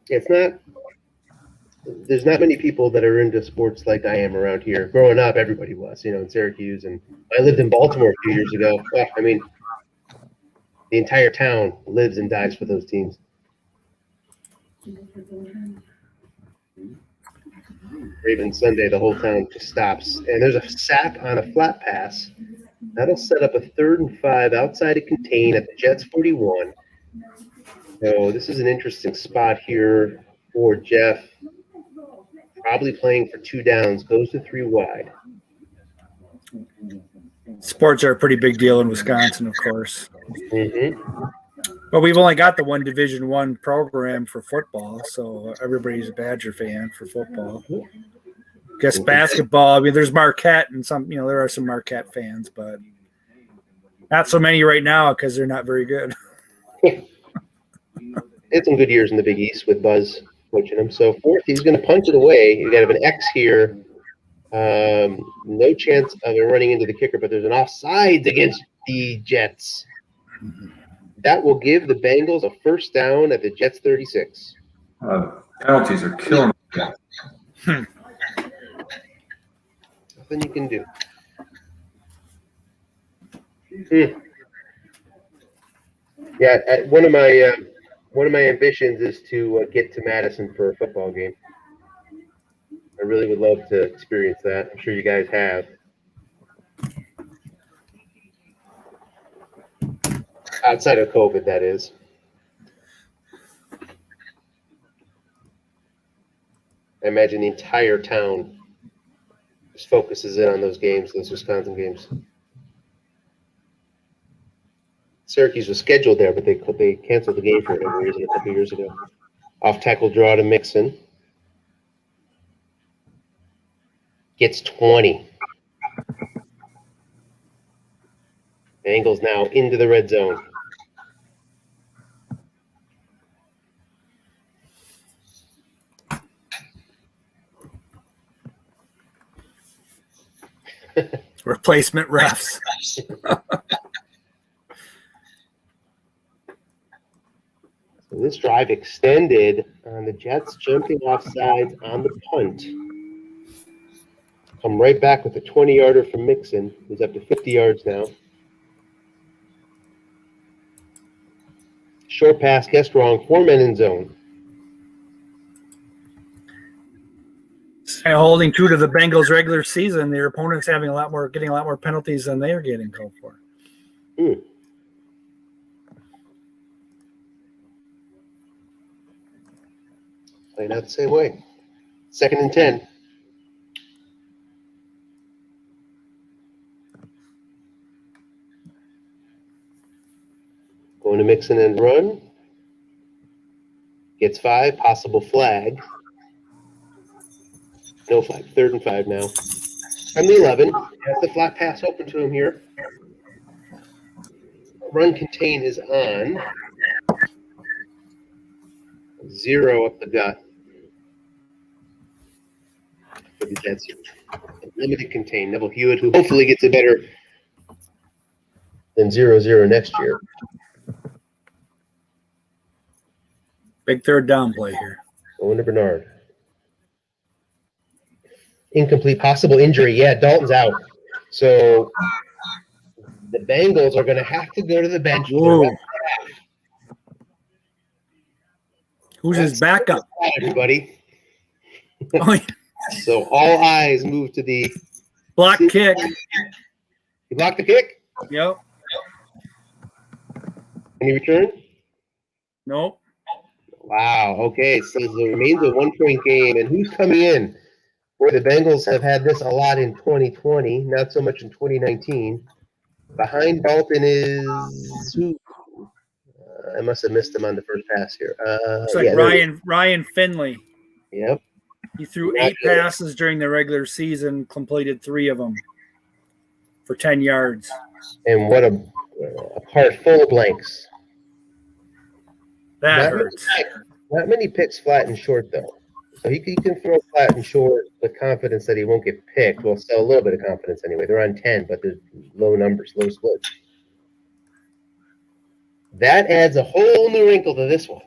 It's not. There's not many people that are into sports like I am around here. Growing up, everybody was, you know, in Syracuse, and I lived in Baltimore a few years ago. Well, I mean, the entire town lives and dies for those teams. Ravens Sunday, the whole town just stops, and there's a sack on a flat pass That'll set up a 3rd and 5 outside of contain at the Jets 41. So this is an interesting spot here for Jeff. Probably playing for 2 downs, goes to 3 wide. Sports are a pretty big deal in Wisconsin, of course. Mm-hmm. But we've only got the one Division I program for football, so everybody's a Badger fan for football. Guess basketball, I mean, there's Marquette and some, there are some Marquette fans, but not so many right now because they're not very good. Had some good years in the Big East with Buzz coaching him. So 4th, he's going to punch it away. You got an X here. No chance of it running into the kicker, but there's an offsides against the Jets. That will give the Bengals a 1st down at the Jets 36. Penalties are killing me. Nothing you can do. Yeah, one of my ambitions is to get to Madison for a football game. I really would love to experience that. I'm sure you guys have. Outside of COVID, that is. I imagine the entire town just focuses in on those games, those Wisconsin games. Syracuse was scheduled there, but they canceled the game for whatever reason a couple years ago. Off tackle draw to Mixon. Gets 20. Bengals now into the red zone. Replacement refs. So this drive extended on the Jets jumping off sides on the punt. Come right back with a 20-yarder from Mixon, who's up to 50 yards now. Short pass, guessed wrong, 4 men in zone. And holding true to the Bengals regular season, their opponents getting a lot more penalties than they are getting called for. Playing out the same way. 2nd and 10. Going to Mixon and run. Gets 5, possible flag. No flag, 3rd and 5 now. From the 11, has the flat pass open to him here. Run contain is on. 0 up the gut for the Jets. Limited contain. Neville Hewitt, who hopefully gets it better than 0-0 next year. Big 3rd down play here. Going to Bernard. Incomplete, possible injury. Yeah, Dalton's out. So the Bengals are going to have to go to the bench. Who's his backup? Everybody. Oh, yeah. So all eyes move to the Block kick. He blocked the kick? Yep. Any return? Nope. Wow. Okay. So it remains a 1-point game. And who's coming in? Boy, the Bengals have had this a lot in 2020, not so much in 2019. Behind Dalton is who? I must have missed him on the first pass here. It's like Ryan Finley. Yep. He threw 8 passes during the regular season, completed 3 of them for 10 yards. And what a cart full of blanks. That hurts. Not many picks flat and short, though. So he can throw flat and short with confidence that he won't get picked. Well, still a little bit of confidence anyway. They're on 10, but there's low numbers, low splits. That adds a whole new wrinkle to this one.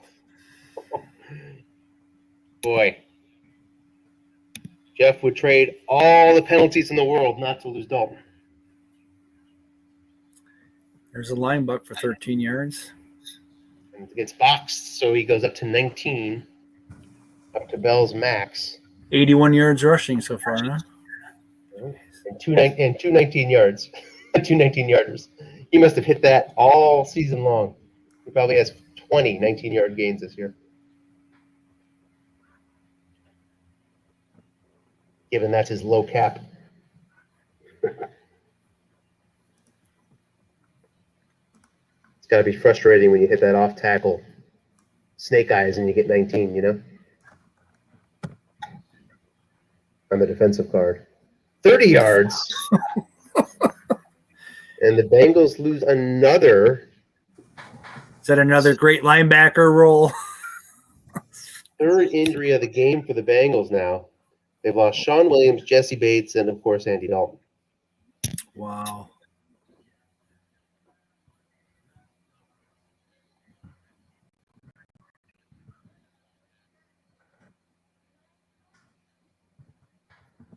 Boy. Jeff would trade all the penalties in the world not to lose Dalton. There's a line buck for 13 yards. And it gets boxed, so he goes up to 19. Up to Bell's max. 81 yards rushing so far, huh? And two 19 yards. 2 19-yarders. He must have hit that all season long. He probably has 20 19-yard gains this year. Given that's his low cap. It's got to be frustrating when you hit that off tackle. Snake eyes and you get 19, you know? On the defensive card. 30 yards. And the Bengals lose another. Is that another great linebacker role? Third injury of the game for the Bengals now. They've lost Sean Williams, Jesse Bates, and, of course, Andy Dalton. Wow.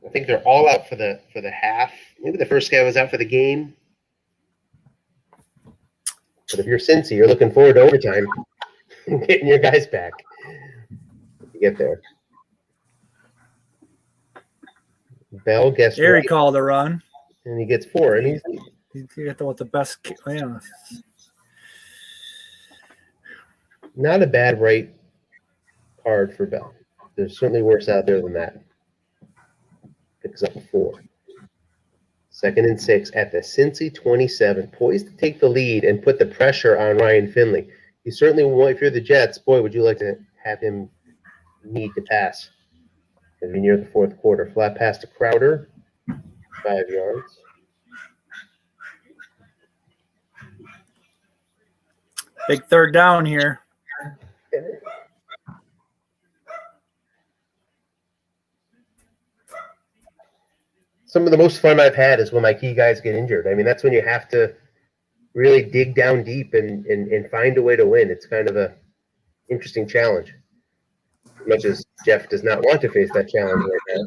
I think they're all out for the half. Maybe the first guy was out for the game. But if you're Cincy, you're looking forward to overtime and getting your guys back. You get there. Bell, guess There what? he called a run. And he gets 4. And He got with the best. Yeah. not a bad right card for Bell. There's certainly worse out there than that. Picks up a 4. 2nd and 6 at the Cincy 27, poised to take the lead and put the pressure on Ryan Finley. You certainly want, if you're the Jets, boy, would you like to have him need to pass. As we near the 4th quarter. Flat pass to Crowder, 5 yards. Big third down here. Some of the most fun I've had is when my key guys get injured. I mean, that's when you have to really dig down deep and find a way to win. It's kind of a interesting challenge. As much as Jeff does not want to face that challenge right now.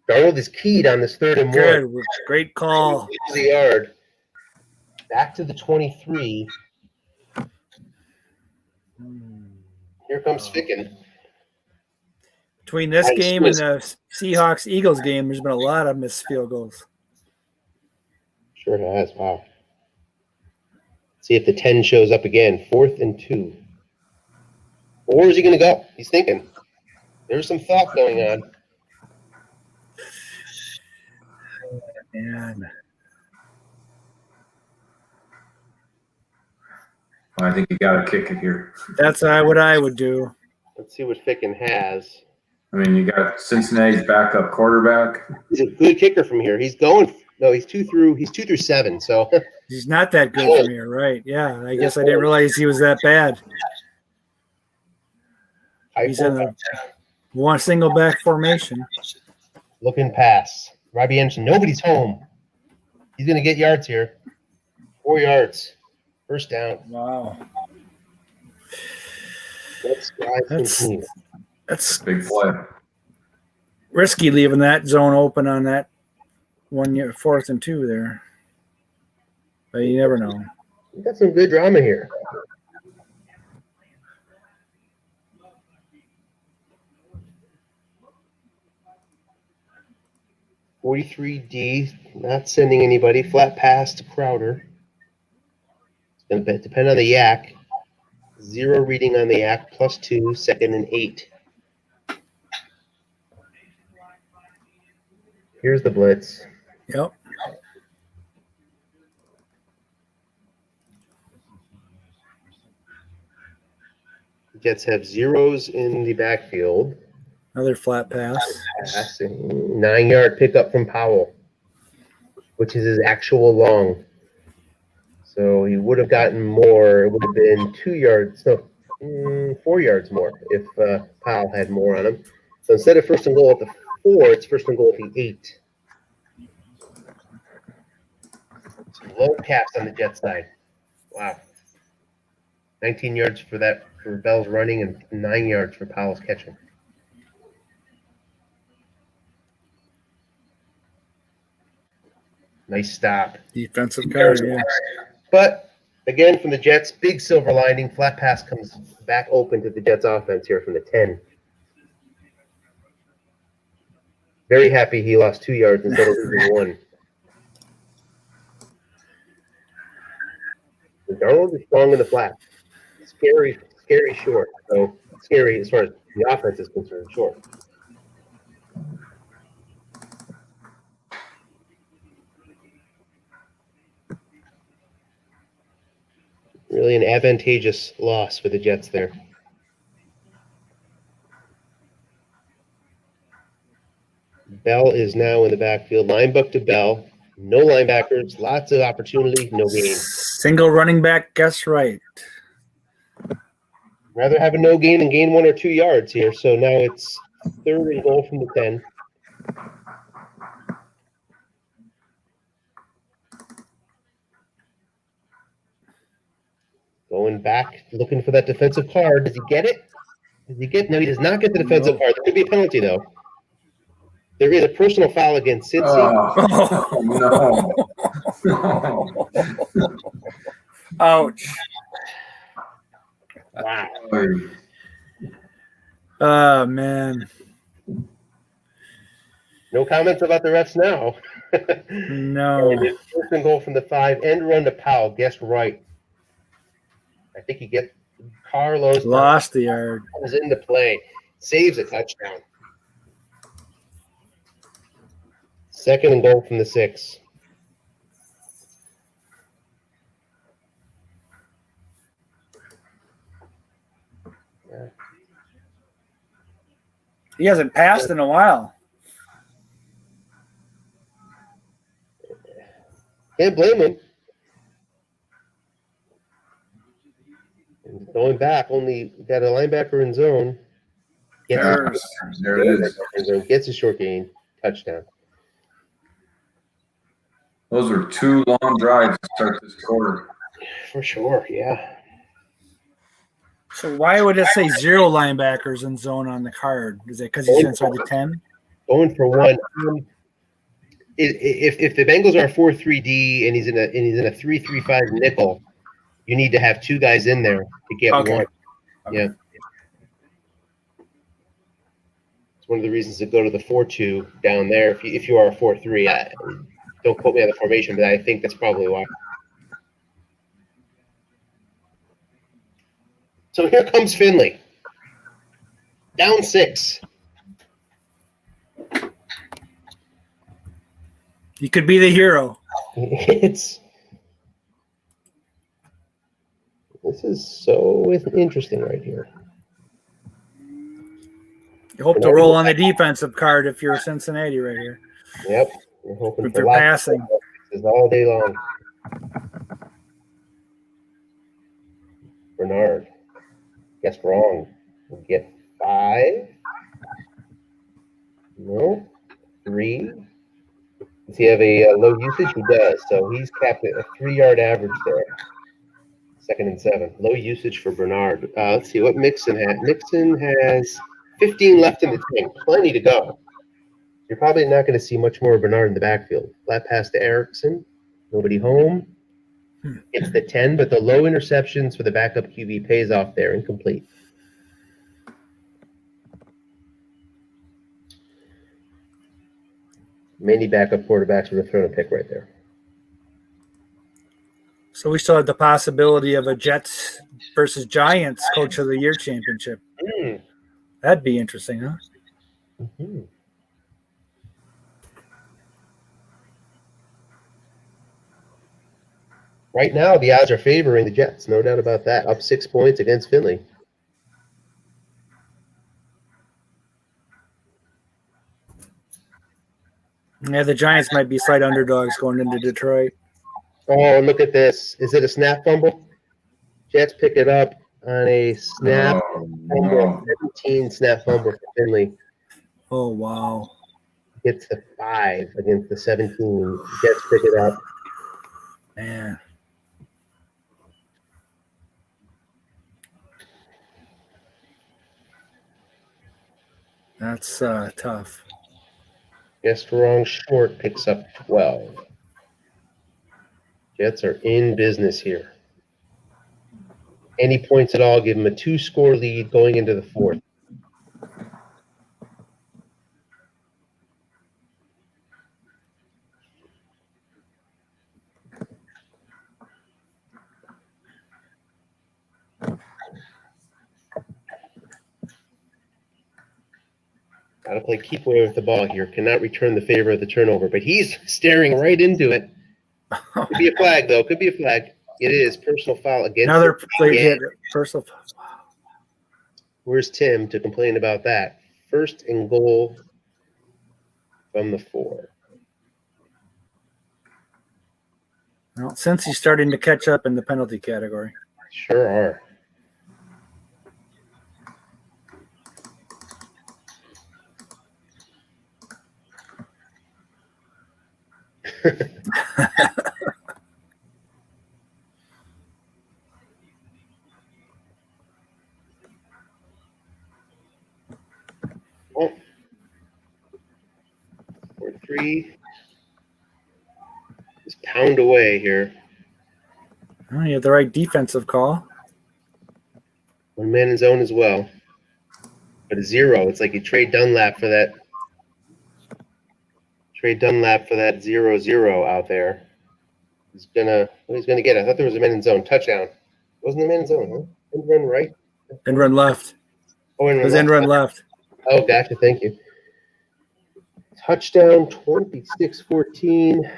Darnold is keyed on this 3rd and 1. Good. Great call. The yard. Back to the 23. Here comes Ficken. Between this game and the Seahawks-Eagles game, there's been a lot of missed field goals. Sure has. Wow. See if the 10 shows up again. 4th and 2. Or is he going to go? He's thinking. There's some thought going on. Man. I think you got to kick it here. That's what I would do. Let's see what Ficken has. I mean, you got Cincinnati's backup quarterback. He's a good kicker from here. He's going. No, he's 2 through 7. So he's not that good from here, right? Yeah, I guess I didn't realize he was that bad. He's in a one single back formation. Looking pass. Robbie Anderson. Nobody's home. He's going to get yards here. 4 yards. First down. Wow. That's big play. Risky leaving that zone open on that 4th and 2 there. But you never know. We got some good drama here. $43D, not sending anybody. Flat pass to Crowder. It's going to depend on the yak. 0 reading on the yak, +2, 2nd and 8. Here's the blitz. Yep. Jets have zeros in the backfield. Another flat pass. 9-yard pickup from Powell, which is his actual long. So he would have gotten more. It would have been 2 yards, no, 4 yards more if Powell had more on him. So instead of 1st and goal at the 4, it's 1st and goal at the 8. Low caps on the Jet side. Wow. 19 yards for Bell's running and 9 yards for Powell's catching. Nice stop. Defensive guard, yeah. But, again, from the Jets, big silver lining. Flat pass comes back open to the Jets offense here from the 10. Very happy he lost 2 yards instead of losing 1. Darnold is strong in the flat. Scary short. So scary as far as the offense is concerned, short. Really an advantageous loss for the Jets there. Bell is now in the backfield. Linebacker to Bell. No linebackers. Lots of opportunity. No gain. Single running back, guess right. Rather have a no gain than gain 1 or 2 yards here. So now it's 3rd and goal from the 10. Going back, looking for that defensive card. Does he get it? No, he does not get the defensive card. There could be a penalty, though. There is a personal foul against Cincy. Oh, no. Ouch. Wow. Oh, man. No comments about the refs now. No. And it's 1st and goal from the 5. End run to Powell. Guess right. I think he gets Carlos. Lost the yard. Comes into play. Saves a touchdown. 2nd and goal from the 6. He hasn't passed in a while. Can't blame him. And going back, only got a linebacker in zone. There it is. Gets a short gain. Touchdown. Those are 2 long drives to start this quarter. For sure, yeah. So why would it say 0 linebackers in zone on the card? Is it because he's inside the 10? Going for 1. If the Bengals are a 4-3-D and he's in a 3-3-5 nickel, you need to have 2 guys in there to get 1. Okay. Yeah. It's one of the reasons to go to the 4-2 down there if you are a 4-3. Don't quote me on the formation, but I think that's probably why. So here comes Finley. Down 6. He could be the hero. This is so interesting right here. You hope to roll on the defensive card if you're Cincinnati right here. Yep. We're hoping If for they're passing. all day long. Bernard. Guessed wrong. We'll get 5. No. 3. Does he have a low usage? He does. So he's capped at a 3-yard average there. 2nd and 7. Low usage for Bernard. Let's see what Mixon has. Mixon has 15 left in the tank. Plenty to go. You're probably not going to see much more of Bernard in the backfield. Flat pass to Erickson. Nobody home. It's the 10, but the low interceptions for the backup QB pays off there. Incomplete. Many backup quarterbacks would have thrown a pick right there. So we still have the possibility of a Jets versus Giants Coach of the Year championship. That'd be interesting, huh? Mm-hmm. Right now, the odds are favoring the Jets. No doubt about that. Up 6 points against Finley. Yeah, the Giants might be slight underdogs going into Detroit. Oh, look at this. Is it a snap fumble? Jets pick it up on a snap fumble. 17 snap fumble for Finley. Oh, wow. Gets the 5 against the 17. Jets pick it up. Man. That's tough. Guessed wrong short picks up 12. Jets are in business here. Any points at all, give them a 2-score lead going into the 4th. Got to play keep away with the ball here. Cannot return the favor of the turnover, but he's staring right into it. Could be a flag, though. Could be a flag. It is personal foul against Another him. play Yeah. hit. Personal. Where's Tim to complain about that? 1st and goal from the 4. Well, since he's starting to catch up in the penalty category. Sure are. Oh. 4-3. Just pound away here. Oh, you have the right defensive call. 1 man in zone as well. But a 0. It's like you trade Dunlap for that. Trade Dunlap for that 0-0 out there. He's gonna get? I thought there was a man in zone touchdown. Wasn't a man in zone, huh? End run right. End run left. Oh, It was end run left. Oh, gotcha. Thank you. Touchdown, 26-14.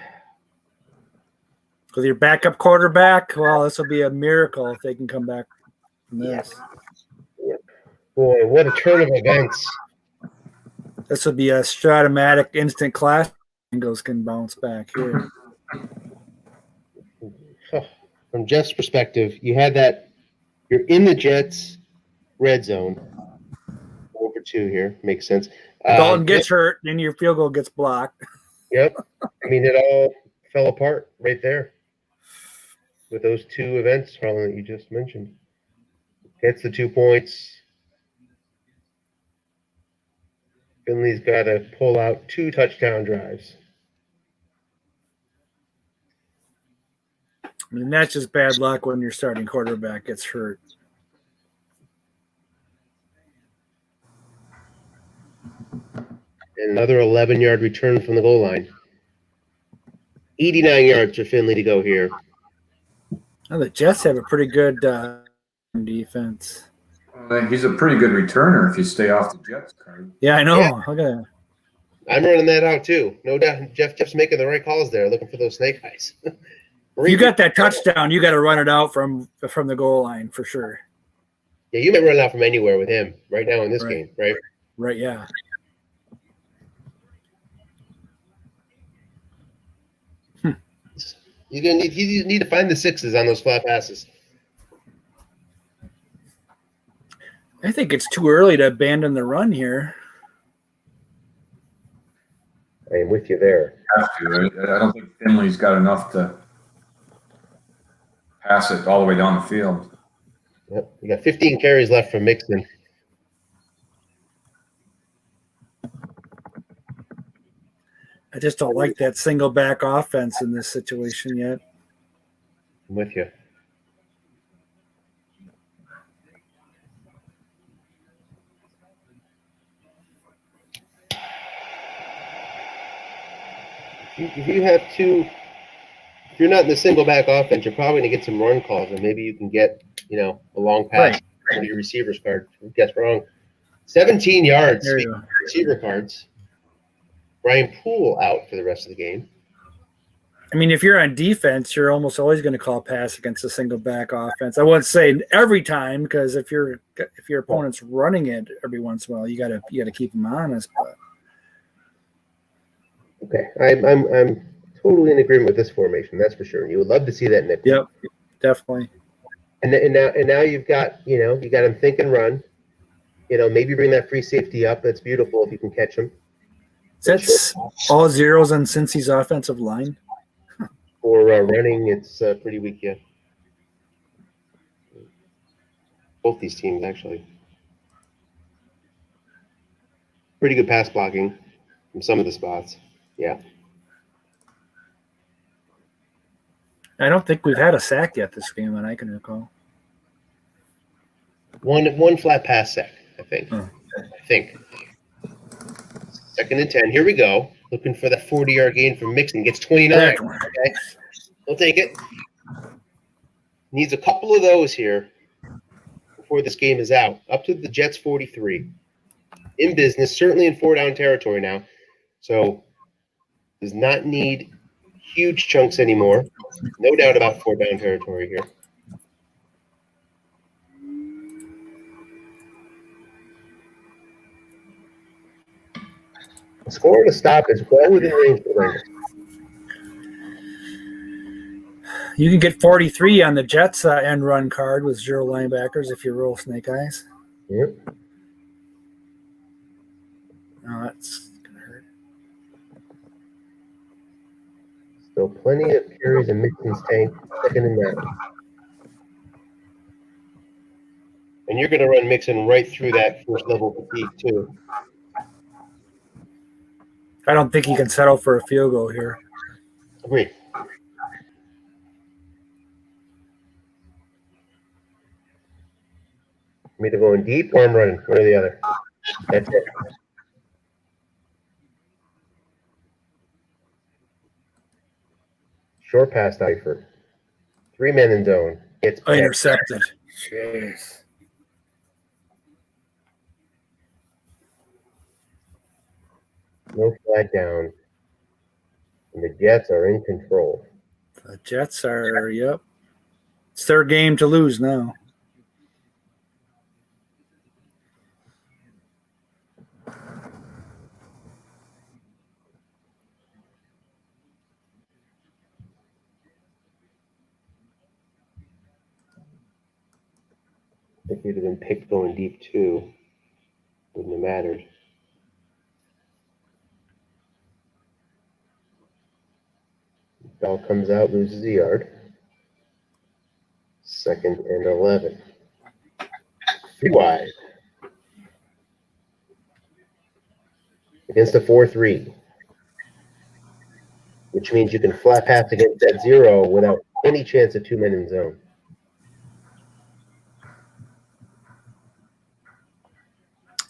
With your backup quarterback, well, this will be a miracle if they can come back from this. Yep. Boy, what a turn of events. This would be a Stratomatic instant class. Bengals can bounce back here. From Jeff's perspective, you had that. You're in the Jets' red zone. 4-2 here. Makes sense. Dalton gets hurt, then your field goal gets blocked. Yep. I mean, it all fell apart right there with those 2 events, Harlan, that you just mentioned. Gets the 2 points. Finley's got to pull out 2 touchdown drives. I mean, that's just bad luck when your starting quarterback gets hurt. And another 11-yard return from the goal line. 89 yards for Finley to go here. Oh, the Jets have a pretty good defense. He's a pretty good returner if you stay off the Jets card. Yeah, I know. Yeah. Look at that. I'm running that out too. No doubt. Jeff's making the right calls there, looking for those snake eyes. You got that touchdown, you got to run it out from the goal line for sure. Yeah, you may run out from anywhere with him right now in this game, right? Right, yeah. You need to find the 6s on those flat passes. I think it's too early to abandon the run here. I am with you there. Have to. I don't think Finley's got enough to pass it all the way down the field. Yep. You got 15 carries left from Mixon. I just don't like that single back offense in this situation yet. I'm with you. If you have 2, if you're not in the single back offense, you're probably going to get some run calls, and maybe you can get, a long pass on your receivers card. Guess wrong. 17 yards. There you go. Receiver cards. Brian Poole out for the rest of the game. I mean, if you're on defense, you're almost always going to call pass against a single back offense. I wouldn't say every time, because if your opponent's running it every once in a while, you gotta keep them honest. But Okay, I'm totally in agreement with this formation. That's for sure. You would love to see that, Nick. yep, definitely. And now you've got you got him think and run. Maybe bring that free safety up. That's beautiful if you can catch him. That's all zeros on Cincy's offensive line. For running, it's pretty weak, yeah. Both these teams, actually. Pretty good pass blocking from some of the spots. Yeah. I don't think we've had a sack yet this game that I can recall. One flat pass sack, I think. Oh. I think. 2nd and 10. Here we go. Looking for that 40-yard gain from Mixon. Gets 29. Okay. We'll take it. Needs a couple of those here before this game is out. Up to the Jets 43. in business, certainly in 4-down territory now. So does not need huge chunks anymore. No doubt about 4-down territory here. The score and the stop is well within range for the Bengals. You can get 43 on the Jets end run card with 0 linebackers if you roll snake eyes. Yep. Oh, that's going to hurt. So plenty of carries in Mixon's tank, second and 9. And you're going to run Mixon right through that first level fatigue too. I don't think he can settle for a field goal here. Agree. I'm either going deep or I'm running, one or the other. That's it. Short pass to Eifert. 3 men in zone. Gets Intercepted. Jeez. No flag down. And the Jets are in control. The Jets are, yep. It's their game to lose now. I think he'd have been picked going deep too. Wouldn't have mattered. Ball comes out, loses a yard. 2nd and 11. 3 wide. Against a 4-3. Which means you can flat pass against that 0 without any chance of 2 men in zone.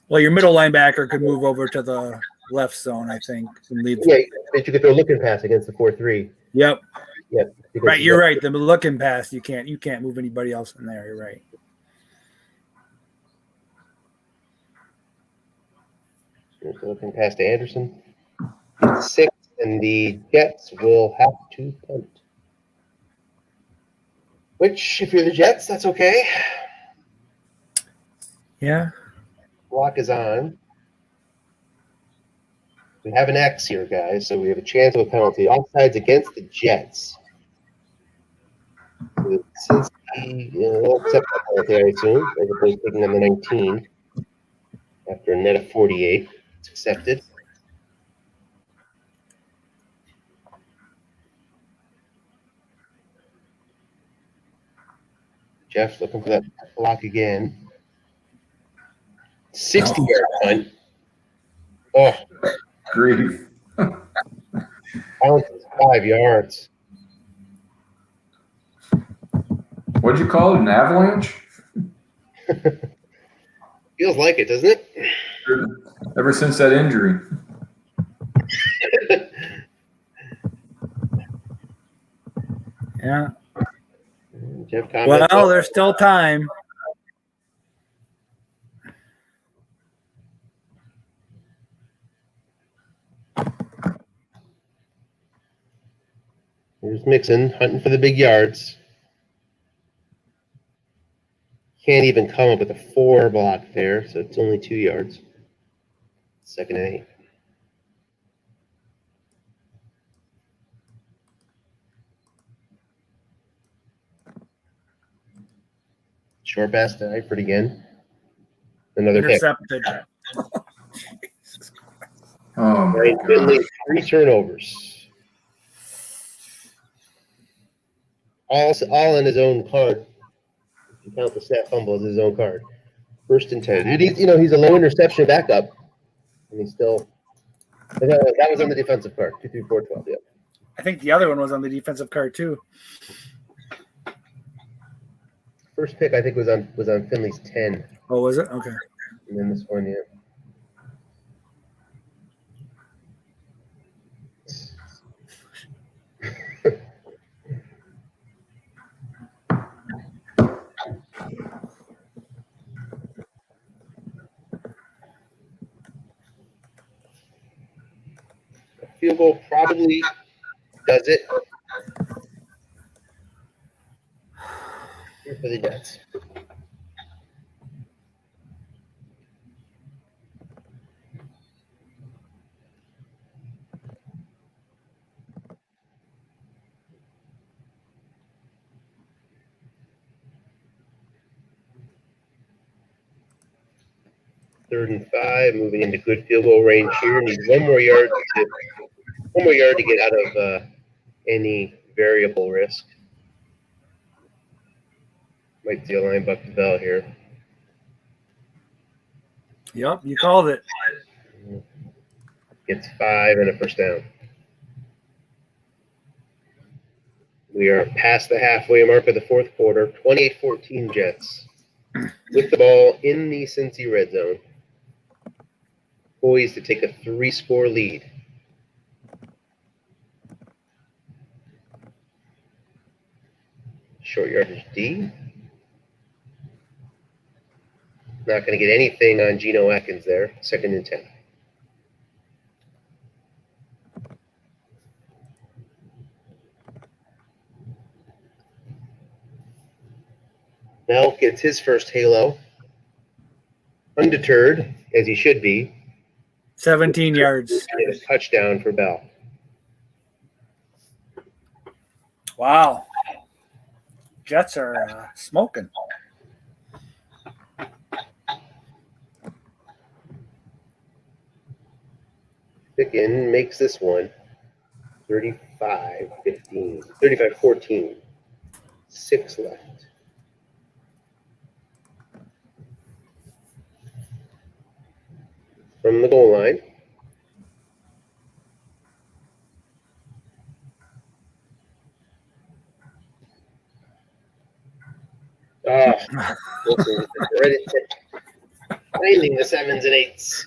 Well, your middle linebacker could move over to the left zone, I think, and leave. Yeah, but you could throw a looking pass against the 4-3. Yep. Yep. Right, you're right. The looking pass, you can't move anybody else in there. You're right. Here's the looking pass to Anderson. 6, and the Jets will have to punt. Which, if you're the Jets, that's okay. Yeah. Block is on. We have an X here, guys, so we have a chance of a penalty. Offsides against the Jets. Since they'll accept that penalty, I assume, as opposed to taking on the 19 after a net of 48. It's accepted. Jeff looking for that block again. 60-yard punt. Oh, Grief. bounces 5 yards. What'd you call it? An avalanche? Feels like it, doesn't it? Ever since that injury. Yeah. Jeff comments. Well, there's still time. Here's Mixon hunting for the big yards. Can't even come up with a 4 block there, so it's only 2 yards. 2nd and 8. Short pass to Eifert again. Another pick. Intercepted. Oh, my Right, God. Finley, 3 turnovers. All in his own card. If you count the snap fumble as his own card. 1st and 10. And he's a low interception backup. And he's still. That was on the defensive card. 2, 3, 4, 12. Yeah. I think the other one was on the defensive card too. First pick I think was on Finley's 10. Oh, was it? Okay. And then this one, yeah. goal probably does it. Here for the Jets. Third and 5, moving into good field goal range here. Need one more yard to get out of any variable risk. Might see a line buck the bell here. Yep, you called it. Gets 5 and a first down. We are past the halfway mark of the fourth quarter. 28-14 Jets. With the ball in the Cincy red zone. Poised to take a 3-score lead. Short yardage D. Not going to get anything on Geno Atkins there. 2nd and 10. Bell gets his first halo. Undeterred, as he should be. 17 yards. And a touchdown for Bell. Wow. Jets are smoking. Picken makes this one 35-15. 35-14. 6 left. From the goal line. Finding the 7s and 8s.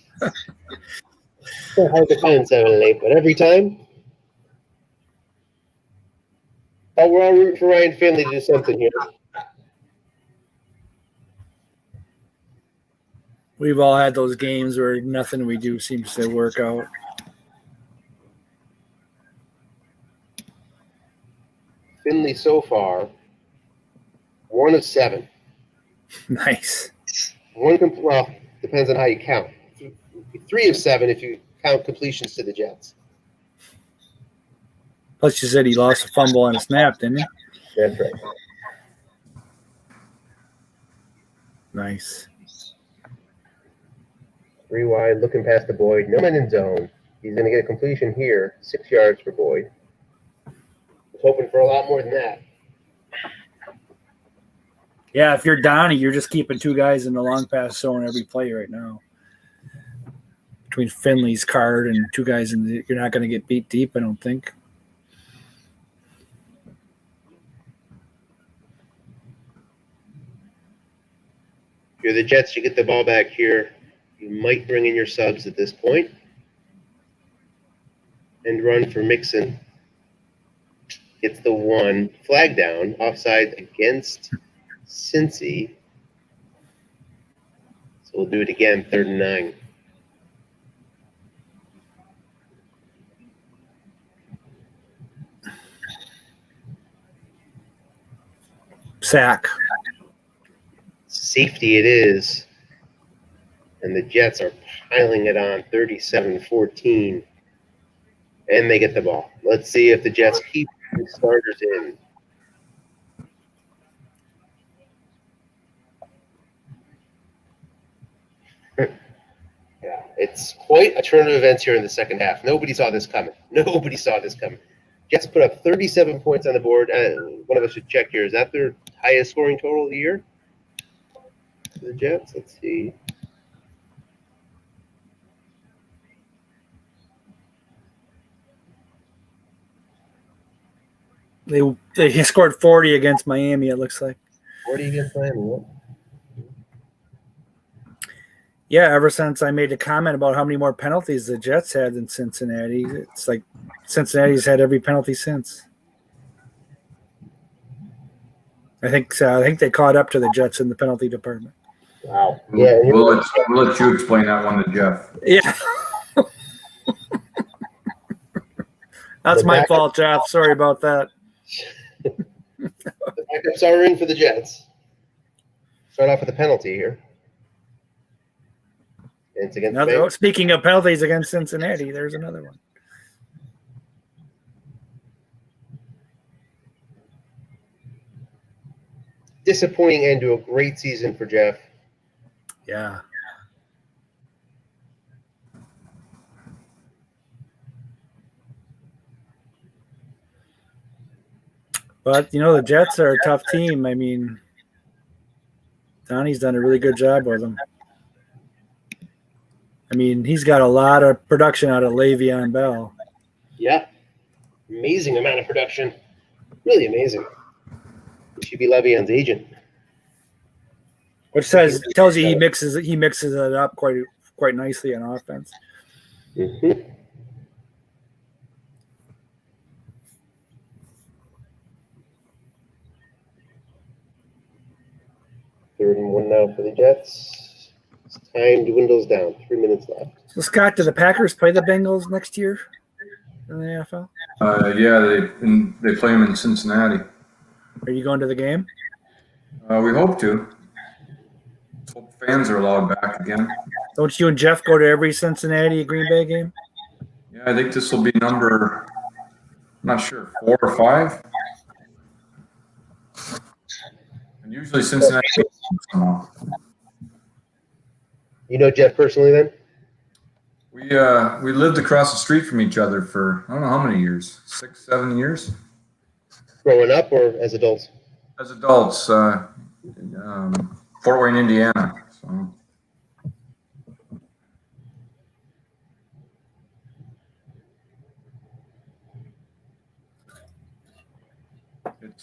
So hard to find 7 and 8, but every time. Oh, we're all rooting for Ryan Finley to do something here. We've all had those games where nothing we do seems to work out. Finley so far, 1 of 7. Nice. Well, depends on how you count. 3 of 7 if you count completions to the Jets. Plus, you said he lost a fumble on a snap, didn't he? That's right. Nice. 3 wide, looking past the Boyd. No man in zone. He's going to get a completion here. 6 yards for Boyd. Was hoping for a lot more than that. Yeah, if you're Donnie, you're just keeping 2 guys in the long pass zone every play right now. Between Finley's card and 2 guys you're not going to get beat deep, I don't think. If you're the Jets, you get the ball back here. You might bring in your subs at this point. And run for Mixon. Gets the 1. Flag down. Offside against Cincy. So we'll do it again. 3rd and 9. Sack. Safety it is. And the Jets are piling it on 37-14. And they get the ball. Let's see if the Jets keep the starters in. Yeah, it's quite a turn of events here in the second half. Nobody saw this coming. Jets put up 37 points on the board. One of us should check here. Is that their highest scoring total of the year? The Jets, let's see. They scored 40 against Miami, it looks like. 40 against Miami. Yeah, ever since I made a comment about how many more penalties the Jets had than Cincinnati, it's like Cincinnati's had every penalty since. I think they caught up to the Jets in the penalty department. Wow. Yeah. We'll let you explain that one to Jeff. Yeah. That's The my backup- fault, Jeff. Sorry about that. The backups are in for the Jets. Start off with a penalty here. And it's against the Bengals. Speaking of penalties against Cincinnati, there's another one. Disappointing end to a great season for Jeff. Yeah. But, the Jets are a tough team. I mean, Donnie's done a really good job with them. I mean, he's got a lot of production out of Le'Veon Bell. Yeah. Amazing amount of production. Really amazing. He should be Le'Veon's agent. Which tells you he mixes it up quite nicely on offense. Mm-hmm. Third and 1 now for the Jets. Time dwindles down. 3 minutes left. So, Scott, do the Packers play the Bengals next year in the NFL? Yeah, they play them in Cincinnati. Are you going to the game? We hope to. Hope fans are allowed back again. Don't you and Jeff go to every Cincinnati Green Bay game? Yeah, I think this will be number, I'm not sure, 4 or 5. And usually Cincinnati. You know Jeff personally then? We lived across the street from each other for I don't know how many years, 6, 7 years. Growing up or as adults? As adults, Fort Wayne, Indiana. So.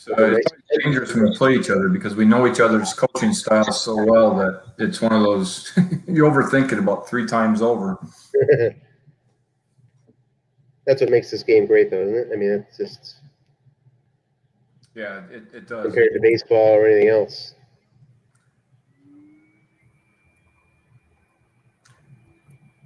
It's dangerous when we play each other because we know each other's coaching styles so well that it's one of those you overthink it about 3 times over. That's what makes this game great, though, isn't it? I mean, it's just it does compared to baseball or anything else.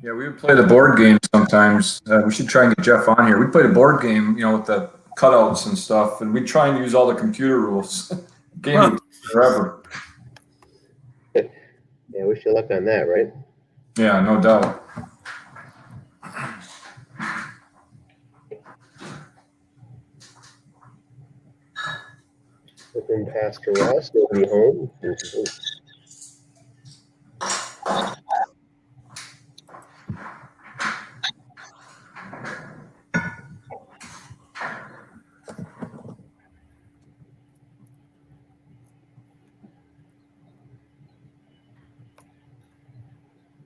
Yeah, we would play the board game sometimes. We should try and get Jeff on here. We played a board game, with the cutouts and stuff, and we try and use all the computer rules. Game would take forever. Yeah, wish you luck on that, right? Yeah, no doubt. Looking past to Ross, they'll be home.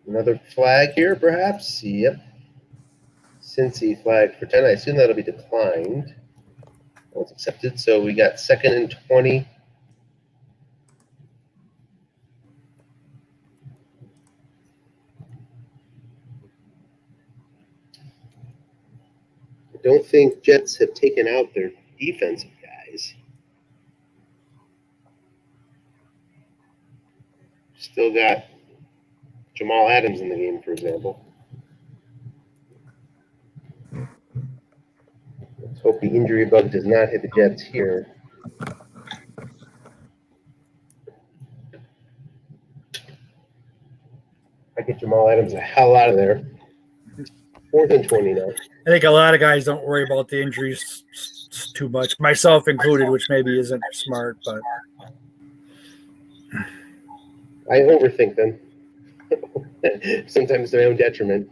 Another flag here, perhaps? Yep. Cincy flag for 10. I assume that'll be declined. Well, it's accepted. So we got 2nd and 20. I don't think Jets have taken out their defensive guys. Still got Jamal Adams in the game, for example. Let's hope the injury bug does not hit the Jets here. I get Jamal Adams the hell out of there. 4th and 20 now. I think a lot of guys don't worry about the injuries too much, myself included, which maybe isn't smart, but I overthink them. Sometimes to my own detriment.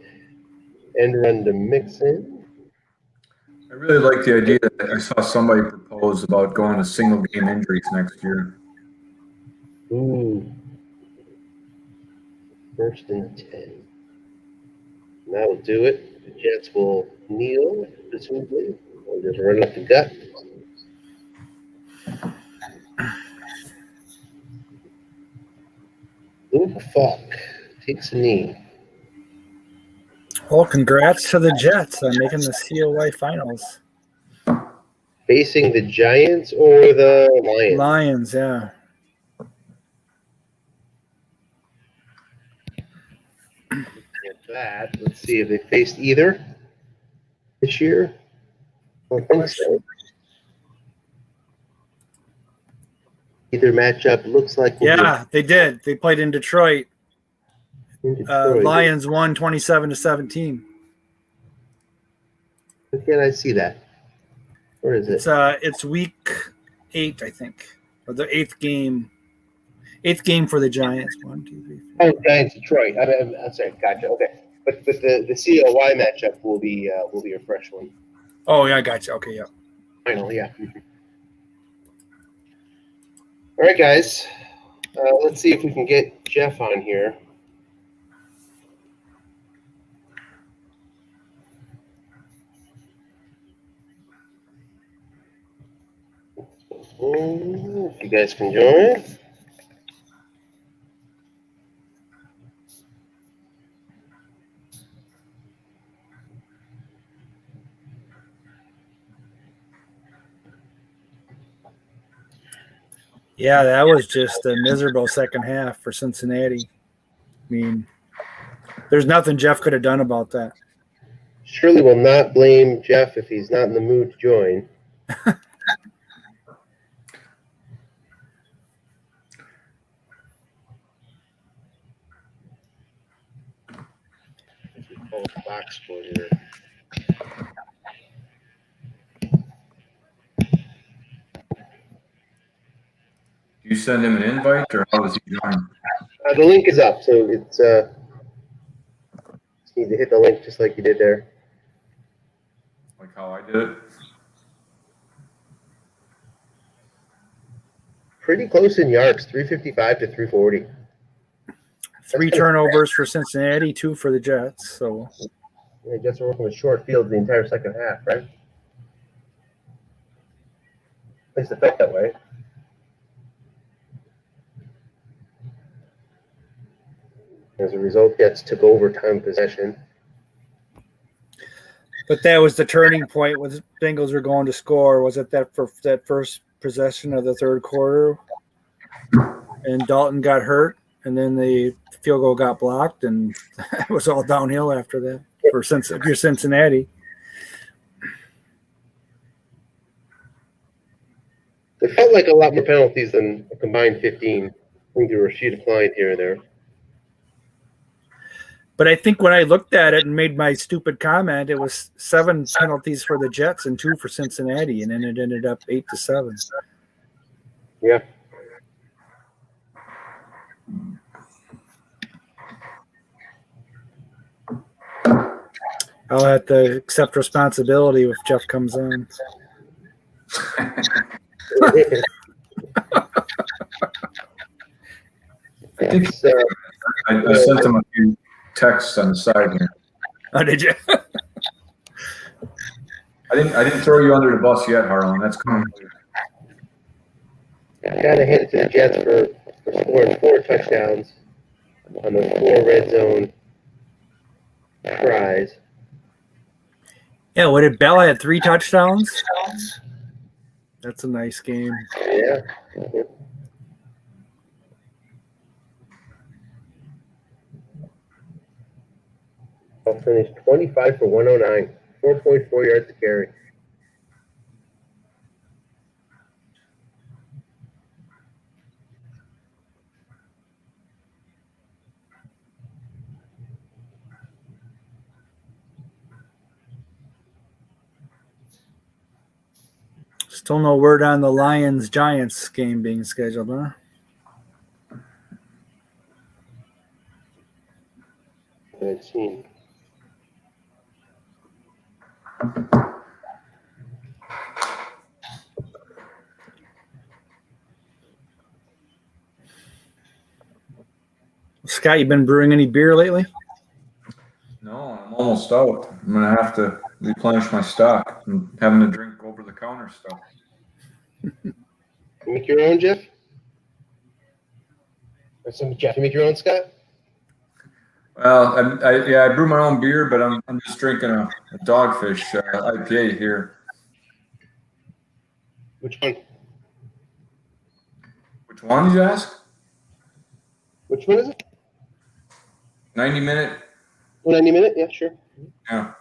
End run to Mixon. I really like the idea that I saw somebody propose about going to single game injuries next year. Ooh. 1st and 10. And that'll do it. The Jets will kneel, presumably, or just run up the gut. Luke Falk takes a knee. well, congrats to the Jets on making the COY finals. Facing the Giants or the Lions? Lions, yeah. At that, let's see if they faced either this year. don't think so. Either matchup looks like will be Yeah, they did. They played in Detroit. in Detroit. Lions won 27-17. Again, I see that. Where is it? It's week 8, I think, or the 8th game. 8th game for the Giants. 1, 2, 3, 4. Oh, Giants, Detroit. I'm sorry. Gotcha. Okay, but the COY matchup will be a fresh one. Oh yeah, I got you. Okay, yeah. Final, yeah. All right, guys. Let's see if we can get Jeff on here. If you guys can join. Yeah, that was just a miserable second half for Cincinnati. I mean, there's nothing Jeff could have done about that. Surely will not blame Jeff if he's not in the mood to join. Call it box score here. Do you send him an invite, or how does he join? The link is up, so it's just need to hit the link just like you did there. Like how I did it? Pretty close in yards, 355 to 340. 3 turnovers for Cincinnati, 2 for the Jets. So Yeah, Jets are working with short fields the entire second half, right? At least it felt that way. As a result, Jets took over time possession. but that was the turning point when the Bengals were going to score. Was it that for that first possession of the third quarter? And Dalton got hurt, and then the field goal got blocked, and it was all downhill after that for Cincinnati. It felt like a lot more penalties than a combined 15. I think there were a few declined here and there. But I think when I looked at it and made my stupid comment, it was 7 penalties for the Jets and 2 for Cincinnati, and then it ended up 8-7. Yeah. I'll have to accept responsibility if Jeff comes on. It's, I sent him a few texts on the side here. Oh, did you? I didn't throw you under the bus yet, Harlan. That's coming. Gotta hand it to the Jets for scoring 4 touchdowns on the 4 red zone tries. Yeah, what did Bell had 3 touchdowns? That's a nice game. Yeah. I'll finish 25 for 109, 4.4 yards to carry. Still no word on the Lions-Giants game being scheduled, huh? I've seen. Scott, you been brewing any beer lately? No, I'm almost out. I'm gonna have to replenish my stock. I'm having to drink over-the-counter stuff. You make your own, Jeff? Or some Jeff, you make your own, Scott? Well, I brew my own beer, but I'm just drinking a Dogfish IPA here. Which one? Which one did you ask? Which one is it? 90 minute. 90 minute? Yeah, sure. Yeah.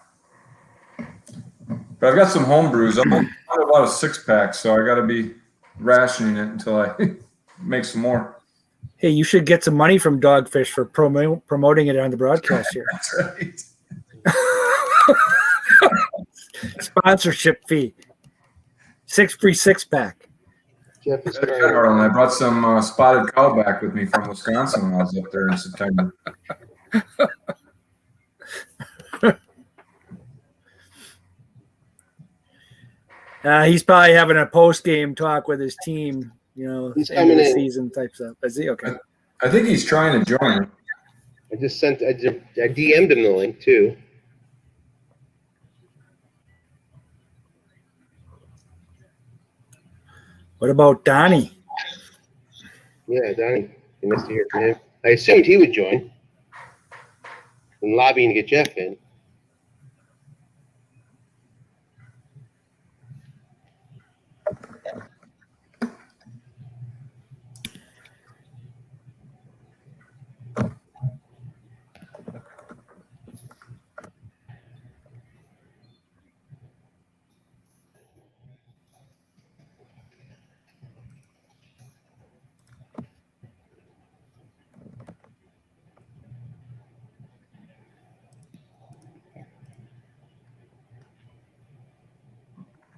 But I've got some home brews. I have a lot of 6-packs, so I got to be rationing it until I make some more. Hey, you should get some money from Dogfish for promoting it on the broadcast here. That's right. Sponsorship fee. Free 6-pack. Jeff is That's trying. good, Harlan. I brought some spotted cow back with me from Wisconsin when I was up there in September. He's probably having a post-game talk with his team, He's end of the coming in. season type stuff. Is he? Okay. I think he's trying to join. I DM'd him the link too. What about Donnie? Yeah, Donnie. Be nice to hear from him. I assumed he would join. I'm lobbying to get Jeff in.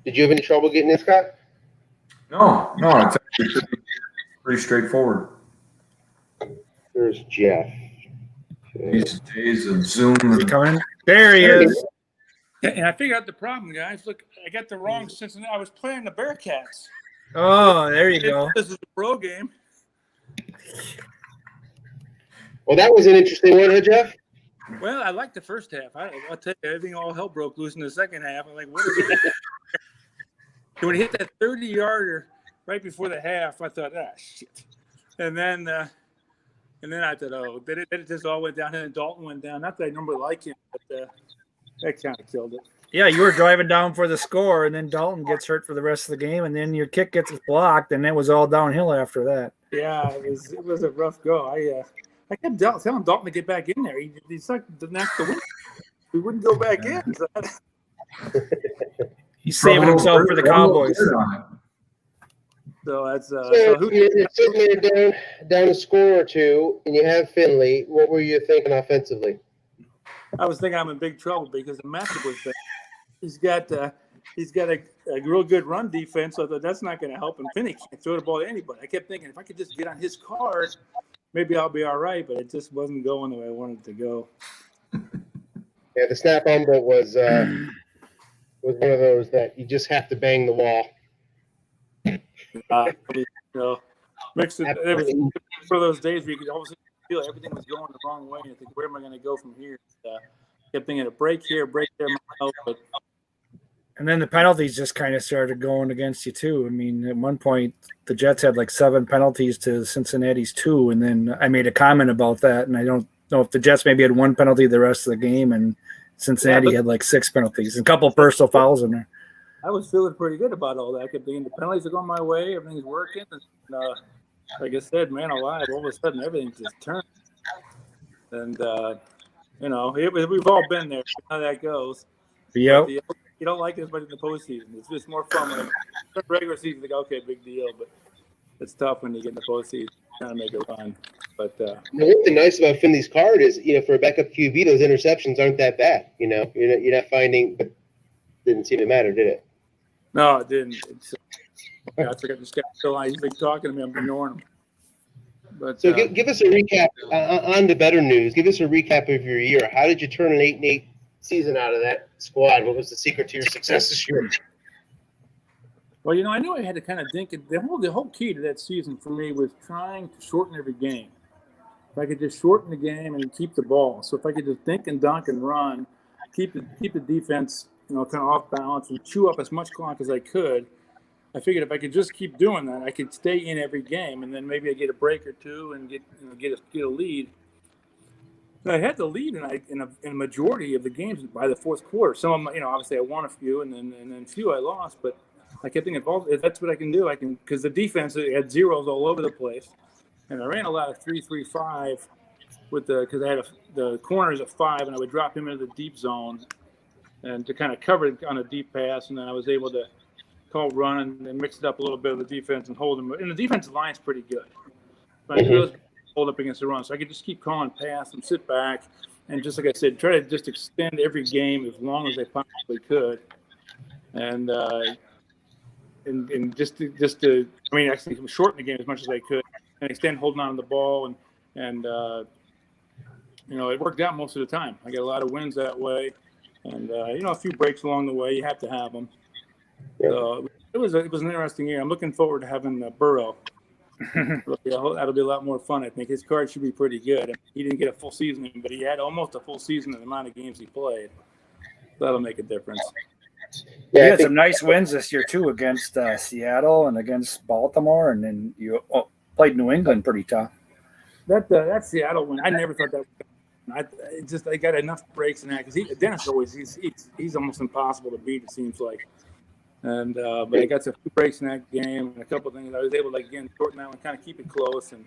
Did you have any trouble getting in, Scott? No, it's actually pretty straightforward. There's Jeff. Okay. These days of Zoom. Is he coming in? There he is. And I figured out the problem, guys. Look, I got the wrong Cincinnati. I was playing the Bearcats. Oh, there you go. This is a pro game. Well, that was an interesting one, huh, Jeff? Well, I liked the first half. I'll tell you, everything all hell broke loose in the second half. I'm like, what is it? When he hit that 30-yarder right before the half, I thought, shit. And then I thought, then it just all went down, and Dalton went down. Not that I normally like him, but that kind of killed it. Yeah, you were driving down for the score, and then Dalton gets hurt for the rest of the game, and then your kick gets blocked, and it was all downhill after that. Yeah, it was a rough go. I kept telling Dalton to get back in there. He's like the next to win. He wouldn't go back in. He's saving himself for the Cowboys. So that's So you're sitting there down a score or two, and you have Finley. What were you thinking offensively? I was thinking I'm in big trouble because the matchup was bad. He's got a real good run defense, so I thought that's not going to help him. Finney can't throw the ball to anybody. I kept thinking if I could just get on his card, maybe I'll be all right, but it just wasn't going the way I wanted it to go. Yeah, the snap fumble was one of those that you just have to bang the wall. Mixed it. It was one of those days where you could almost feel everything was going the wrong way, and I think, where am I going to go from here? Kept thinking a break here, break there, but. And then the penalties just kind of started going against you too. I mean, at one point the Jets had like 7 penalties to Cincinnati's 2, and then I made a comment about that, and I don't know if the Jets maybe had 1 penalty the rest of the game, and Cincinnati had like 6 penalties and a couple of personal fouls in there. I was feeling pretty good about all that. I kept thinking the penalties are going my way, everything's working, and like I said, man alive, all of a sudden everything just turned. And we've all been there. You know how that goes. Yep. You don't like it as much in the postseason. It's just more fun when the regular season. Like, okay, big deal, but it's tough when you get in the postseason trying to make it run. But one thing nice about Finley's card is, for a backup QB, those interceptions aren't that bad. You're not finding, but didn't seem to matter, did it? no, it didn't. I forgot this guy still on. He's been talking to me. I'm ignoring him. But So give us a recap on the better news. Give us a recap of your year. How did you turn an 8-8 season out of that squad? What was the secret to your success this year? Well, I knew I had to kind of think. The whole key to that season for me was trying to shorten every game. If I could just shorten the game and keep the ball. So if I could just think and dunk and run, keep the defense, kind of off balance and chew up as much clock as I could. I figured if I could just keep doing that, I could stay in every game, and then maybe I get a break or two and get a lead. And I had the lead in a majority of the games by the fourth quarter. Some of them, obviously I won a few, and then few I lost. But I kept thinking, if that's what I can do, because the defense had zeros all over the place, and I ran a lot of 3-3-5 because I had the corners at 5, and I would drop him into the deep zone. and to kind of cover it on a deep pass, and then I was able to call run and mix it up a little bit with the defense and hold them. And the defensive line's pretty good. But I knew those hold up against the run, so I could just keep calling pass and sit back and just like I said, try to just extend every game as long as I possibly could, and just to I mean actually shorten the game as much as I could and extend holding on to the ball and you know, it worked out most of the time. I got a lot of wins that way, and you know, a few breaks along the way. You have to have them. Yeah. So it was an interesting year. I'm looking forward to having Burrow. That'll be a lot more fun. I think his card should be pretty good. I mean, he didn't get a full season, but he had almost a full season in the amount of games he played. That'll make a difference. You had some nice wins this year too against Seattle and against Baltimore, and then you played New England pretty tough. That Seattle win, I never thought that. I got enough breaks in that because Dennis always he's almost impossible to beat. It seems like. And but I got some few breaks in that game and a couple of things. I was able to again shorten that one, kind of keep it close. And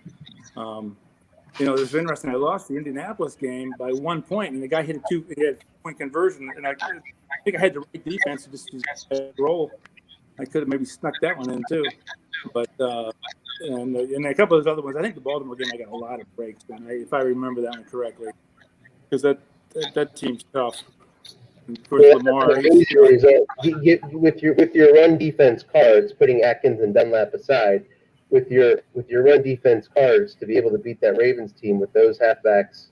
you know, it was interesting. I lost the Indianapolis game by 1 point, and the guy hit a 2-point conversion, and I think I had the right defense to just roll. I could have maybe snuck that one in too, but and a couple of those other ones. I think the Baltimore game I got a lot of breaks, if I remember that one correctly, because that team's tough. Lamar, with your run defense cards, putting Atkins and Dunlap aside, with your run defense cards to be able to beat that Ravens team with those halfbacks,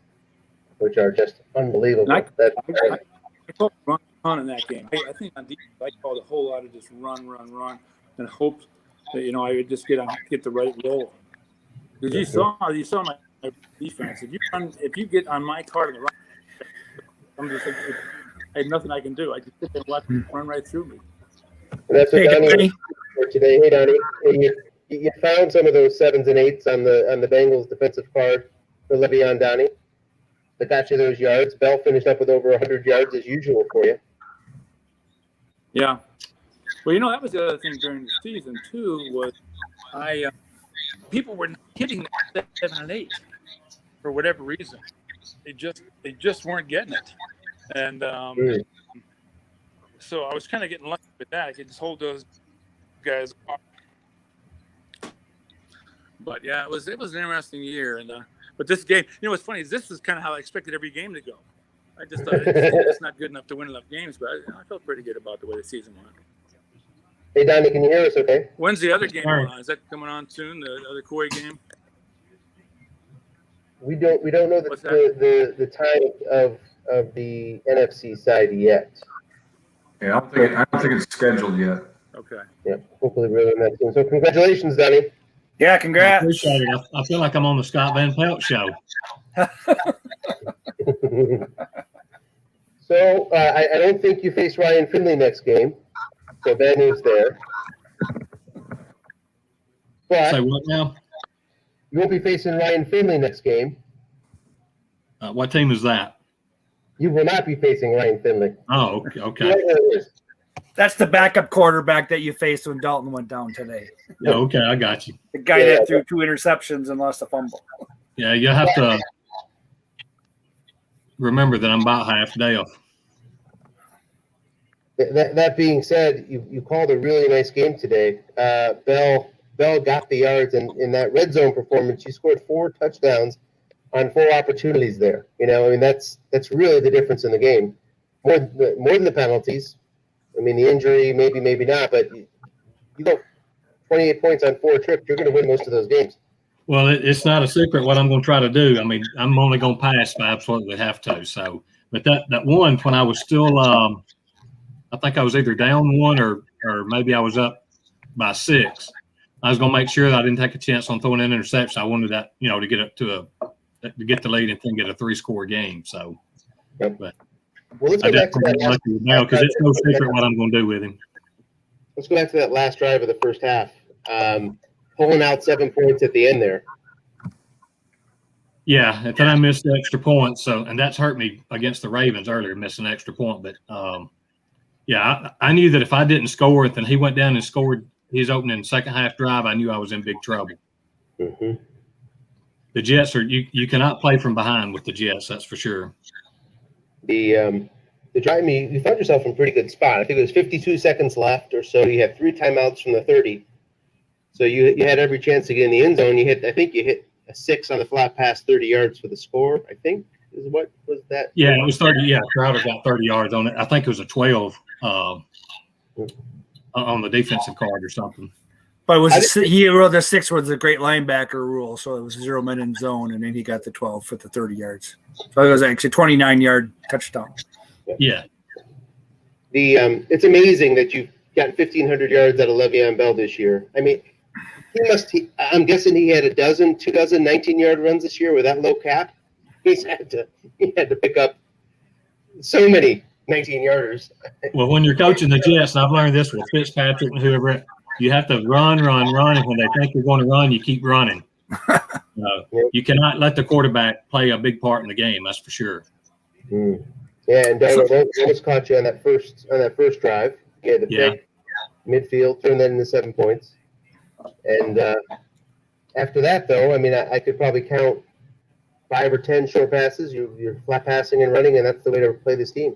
which are just unbelievable. I called run in that game. I think on defense I called a whole lot of just run, and hoped that I would just get the right roll. Because you saw my defense. If you get on my card in the run, I'm just like. I had nothing I can do. I just sit there and watch them run right through me. And that's what Donnie for today. Hey, Donnie, you found some of those 7s and 8s on the Bengals defensive card for Le'Veon Donnie that got you those yards. Bell finished up with over 100 yards as usual for you. Yeah. Well, that was the other thing during the season too. Was people were hitting 7 and 8 for whatever reason. They just weren't getting it. And so I was kind of getting lucky with that. I could just hold those guys off. But yeah, it was an interesting year. And but this game, what's funny is this is kind of how I expected every game to go. I just thought it's not good enough to win enough games, but I felt pretty good about the way the season went. Hey, Donnie, can you hear us? Okay. When's the other game on? Is that coming on soon? The other COY game? We don't know the time of the NFC side yet. Yeah, I don't think it's scheduled yet. Okay. Yeah, hopefully we're in that soon. So congratulations, Donnie. Yeah, congrats. I appreciate it. I feel like I'm on the Scott Van Pelt show. So I don't think you face Ryan Finley next game. So bad news there. But Say what now? you won't be facing Ryan Finley next game. What team is that? You will not be facing Ryan Finley. Oh, okay. That's the backup quarterback that you faced when Dalton went down today. Yeah, okay, I got you. The guy that threw 2 interceptions and lost a fumble. Yeah, you have to remember that I'm about half deaf. That being said, you called a really nice game today. Bell got the yards, and in that red zone performance, you scored 4 touchdowns on 4 opportunities there. That's really the difference in the game. More than the penalties. The injury, maybe not, but you go 28 points on 4 trips, you're going to win most of those games. Well, it's not a secret what I'm going to try to do. I'm only going to pass if I absolutely have to. So, but that one, when I was still, I think I was either down 1 or maybe I was up by 6. I was going to make sure that I didn't take a chance on throwing an interception. I wanted that, to get up to get the lead and then get a 3-score game. So, Yep. But Well, let's I go back to that last, now because it's no secret what I'm going to do with him. let's go back to that last drive of the first half. Pulling out 7 points at the end there. Yeah, and then I missed the extra point. So, and that's hurt me against the Ravens earlier, missing an extra point. But yeah, I knew that if I didn't score it, then he went down and scored his opening second half drive. I knew I was in big trouble. Mm-hmm. The Jets you cannot play from behind with the Jets. That's for sure. The the drive, I mean, you found yourself in a pretty good spot. I think it was 52 seconds left or so. You had 3 timeouts from the 30. So you had every chance to get in the end zone. I think you hit a 6 on the flat pass, 30 yards for the score, I think, is what was that? Yeah, it was 30. Yeah, Crowder got 30 yards on it. I think it was a 12 on the defensive card or something. But he wrote the 6 was the great linebacker rule, so it was 0 men in zone, and then he got the 12 for the 30 yards. So it was actually a 29-yard touchdown. Yeah. It's amazing that you've gotten 1,500 yards out of Le'Veon Bell this year. I mean, I'm guessing he had 2 dozen 19-yard runs this year with that low cap. He had to pick up so many 19-yarders. Well, when you're coaching the Jets, and I've learned this with Fitzpatrick and whoever, you have to run, and when they think you're going to run, you keep running. You cannot let the quarterback play a big part in the game. That's for sure. Mm. Yeah, and Darnold almost caught you on that first drive. Yeah, the pick, midfield, turned that into 7 points. And after that, though, I mean, I could probably count 5 or 10 short passes. You're flat passing and running, and that's the way to play this team.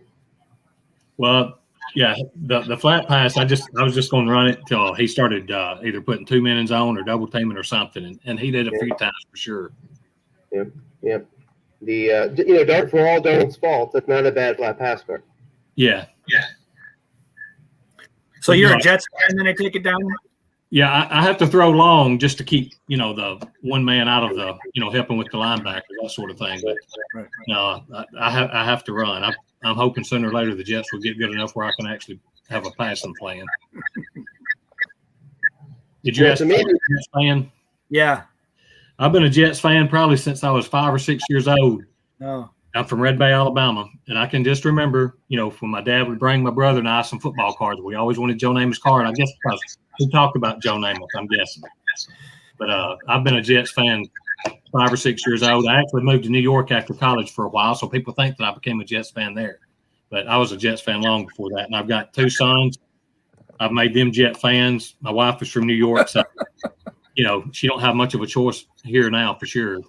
Well, yeah, the flat pass, I was just going to run it until he started either putting 2 men in zone or double teaming or something, and he did a few times for sure. Yep. The for all Darnold's fault, that's not a bad flat pass card. Yeah. So you're a Jets fan, then I take it down. Yeah, I have to throw long just to keep the one man out of the helping with the linebacker, that sort of thing. But no, I have to run. I'm hoping sooner or later the Jets will get good enough where I can actually have a passing plan. Did you ask me? Jets fan? Yeah, I've been a Jets fan probably since I was 5 or 6 years old. No. I'm from Red Bay, Alabama, and I can just remember, when my dad would bring my brother and I some football cards. We always wanted Joe Namath's card. I guess because we talked about Joe Namath, I'm guessing. But I've been a Jets fan 5 or 6 years old. I actually moved to New York after college for a while, so people think that I became a Jets fan there. But I was a Jets fan long before that, and I've got 2 sons. I've made them Jet fans. My wife is from New York, so she don't have much of a choice here now for sure.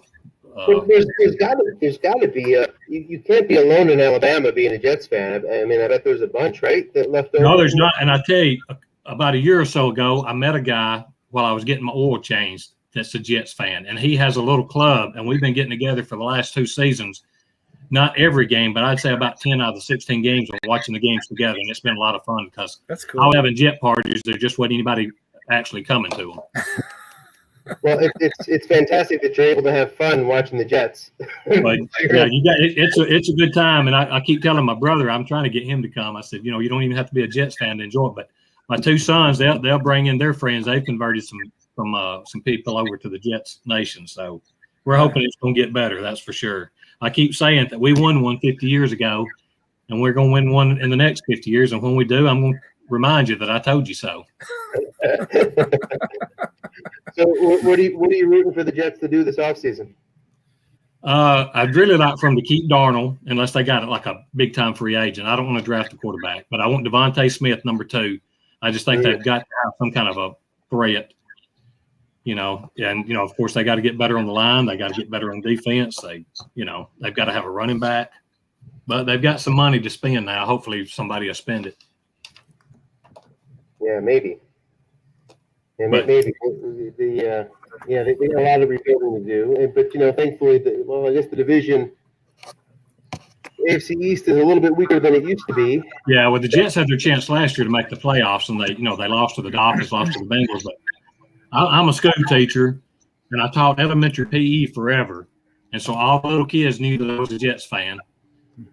There's got to be you can't be alone in Alabama being a Jets fan. I mean, I bet there's a bunch, right, that left over. No, there's not. And I tell you, about a year or so ago, I met a guy while I was getting my oil changed that's a Jets fan, and he has a little club, and we've been getting together for the last 2 seasons. Not every game, but I'd say about 10 out of the 16 games we're watching the games together, and it's been a lot of fun because that's cool. I'm having Jet parties. There just wasn't anybody actually coming to them. Well, it's fantastic that you're able to have fun watching the Jets. But, yeah, it's a good time, and I keep telling my brother I'm trying to get him to come. I said, you don't even have to be a Jets fan to enjoy it. But my 2 sons, they'll bring in their friends. They've converted some people over to the Jets Nation, so we're hoping it's going to get better. That's for sure. I keep saying that we won one 50 years ago, and we're going to win one in the next 50 years. And when we do, I'm going to remind you that I told you so. So what are you rooting for the Jets to do this offseason? I'd really like for them to keep Darnold unless they got it like a big-time free agent. I don't want to draft a quarterback, but I want Devontae Smith, number 2. I just think they've got to have some kind of a threat, and, of course, they got to get better on the line. They got to get better on defense. They've got to have a running back. But they've got some money to spend now. Hopefully somebody will spend it. Yeah, maybe. Yeah, maybe. They got a lot of rebuilding to do. But, thankfully, I guess the division, AFC East is a little bit weaker than it used to be. Yeah, well, the Jets had their chance last year to make the playoffs, and they lost to the Dolphins, lost to the Bengals. But I'm a school teacher, and I taught elementary PE forever. And so all the little kids knew that I was a Jets fan.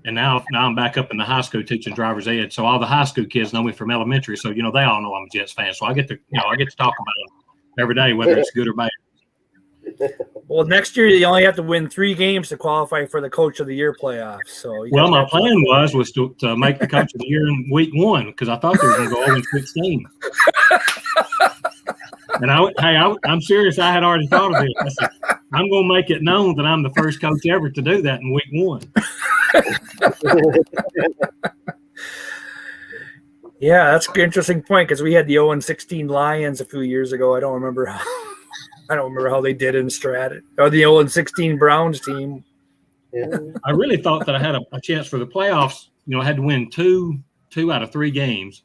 And now I'm back up in the high school teaching driver's ed. So all the high school kids know me from elementary. So, they all know I'm a Jets fan. So I get to talk about them every day, whether it's good or bad. Well, next year you only have to win 3 games to qualify for the Coach of the Year playoffs. So, my plan was to make the Coach of the Year in week 1 because I thought they were going to go 0-16. And I'm serious. I had already thought of it. I said, I'm going to make it known that I'm the first coach ever to do that in week 1. Yeah, that's an interesting point because we had the 0-16 Lions a few years ago. I don't remember how they did in Strat. Or the 0-16 Browns team. Yeah. I really thought that I had a chance for the playoffs had to win two out of 3 games,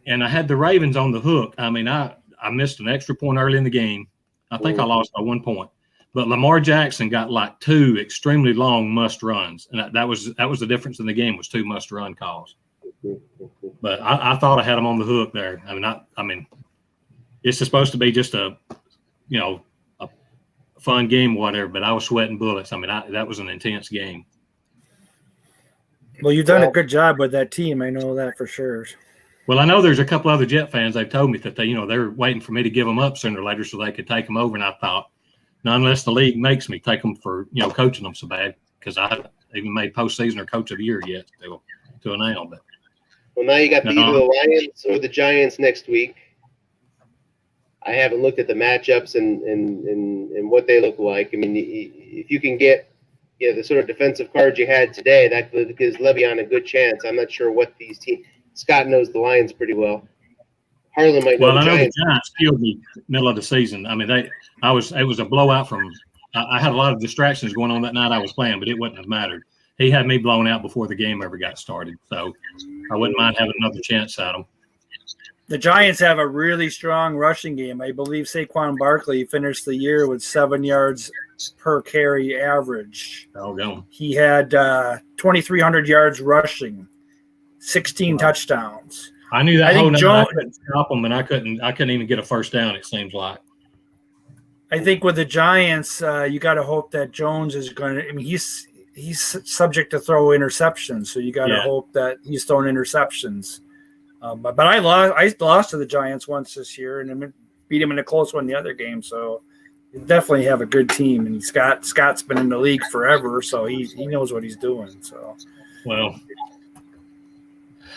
and I had the Ravens on the hook. I mean, I missed an extra point early in the game. I think I lost by 1 point. But Lamar Jackson got like 2 extremely long must runs, and that was the difference in the game, was 2 must run calls. But I thought I had him on the hook there. I mean, it's supposed to be just a fun game, whatever. But I was sweating bullets. I mean, that was an intense game. Well, you've done a good job with that team. I know that for sure. Well, I know there's a couple other Jet fans. They've told me that they're waiting for me to give them up sooner or later so they could take them over. And I thought, not unless the league makes me take them for coaching them so bad, because I haven't even made postseason or coach of the year yet to now. But well, now you got either the Lions or the Giants next week. I haven't looked at the matchups and what they look like. I mean, if you can get the sort of defensive cards you had today, that gives Le'Veon a good chance. I'm not sure what these teams. Scott knows the Lions pretty well. Harlan might know well, the I know Giants. the Giants killed me middle of the season. I mean, it was a blowout from. I had a lot of distractions going on that night I was playing, but it wouldn't have mattered. He had me blown out before the game ever got started, so I wouldn't mind having another chance at him. The Giants have a really strong rushing game. I believe Saquon Barkley finished the year with 7 yards per carry average. Doggone. He had 2,300 yards rushing, 16 touchdowns. I knew that I whole think night I couldn't stop him, and I couldn't even get a first down, it seems like. I think with the Giants, you got to hope that Jones is going to – I mean, he's subject to throw interceptions, so you got to hope that he's throwing interceptions. But I lost to the Giants once this year and beat him in a close one the other game. So you definitely have a good team. And Scott's been in the league forever, so he knows what he's doing. So well,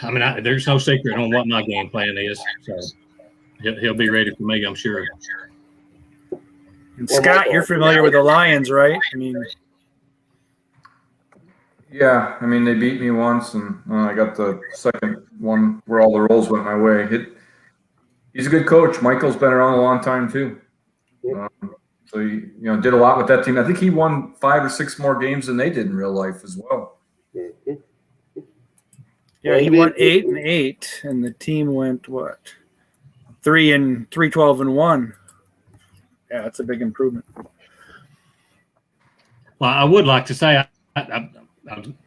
I mean, there's no secret on what my game plan is. So he'll be ready for me, I'm sure. And Scott, you're familiar with the Lions, right? I mean. Yeah, I mean, they beat me once, and I got the second one where all the rolls went my way. He's a good coach. Michael's been around a long time too, so he did a lot with that team. I think he won 5 or 6 more games than they did in real life as well. Yeah, he went 8-8, and the team went 3-12-1. Yeah, that's a big improvement. Well, I would like to say I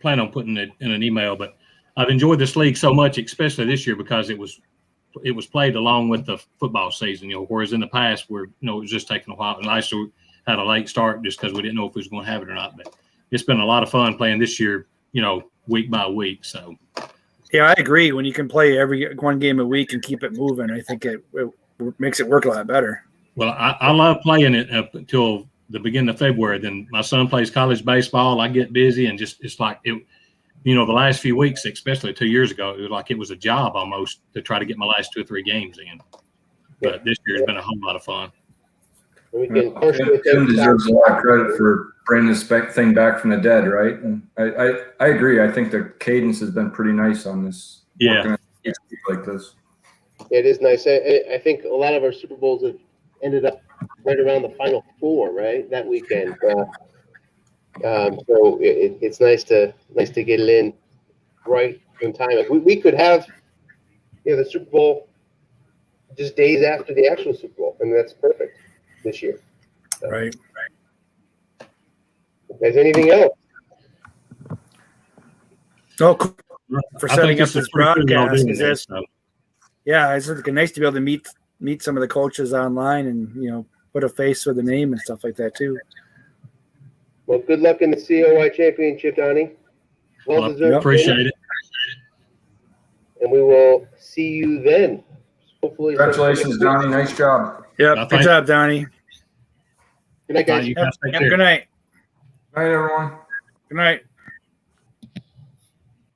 plan on putting it in an email, but I've enjoyed this league so much, especially this year, because it was played along with the football season. Whereas in the past, where it was just taking a while, and last year we had a late start just because we didn't know if we was going to have it or not. But it's been a lot of fun playing this year, week by week. So yeah, I agree. When you can play every one game a week and keep it moving, I think it makes it work a lot better. Well, I love playing it up until the beginning of February. Then my son plays college baseball. I get busy, and it's like it. The last few weeks, especially 2 years ago, it was like it was a job almost to try to get my last 2 or 3 games in. But this year has been a whole lot of fun. Tim deserves a lot of credit for bringing this thing back from the dead, right? And I agree. I think the cadence has been pretty nice on this. Yeah, like this. It is nice. I think a lot of our Super Bowls have ended up right around the Final Four, right, that weekend. So it's nice to get it in right in time. We could have the Super Bowl just days after the actual Super Bowl, and that's perfect this year. So. Right. Is anything else? Oh, cool. For setting up this broadcast. Yeah, it's nice to be able to meet some of the coaches online and put a face with a name and stuff like that too. Well, good luck in the COY championship, Donnie. Well deserved. Appreciate it. And we will see you then. Hopefully. Congratulations, Donnie. Nice job. Yeah, good job, Donnie. Good night, guys. Good night. Night, everyone. Good night.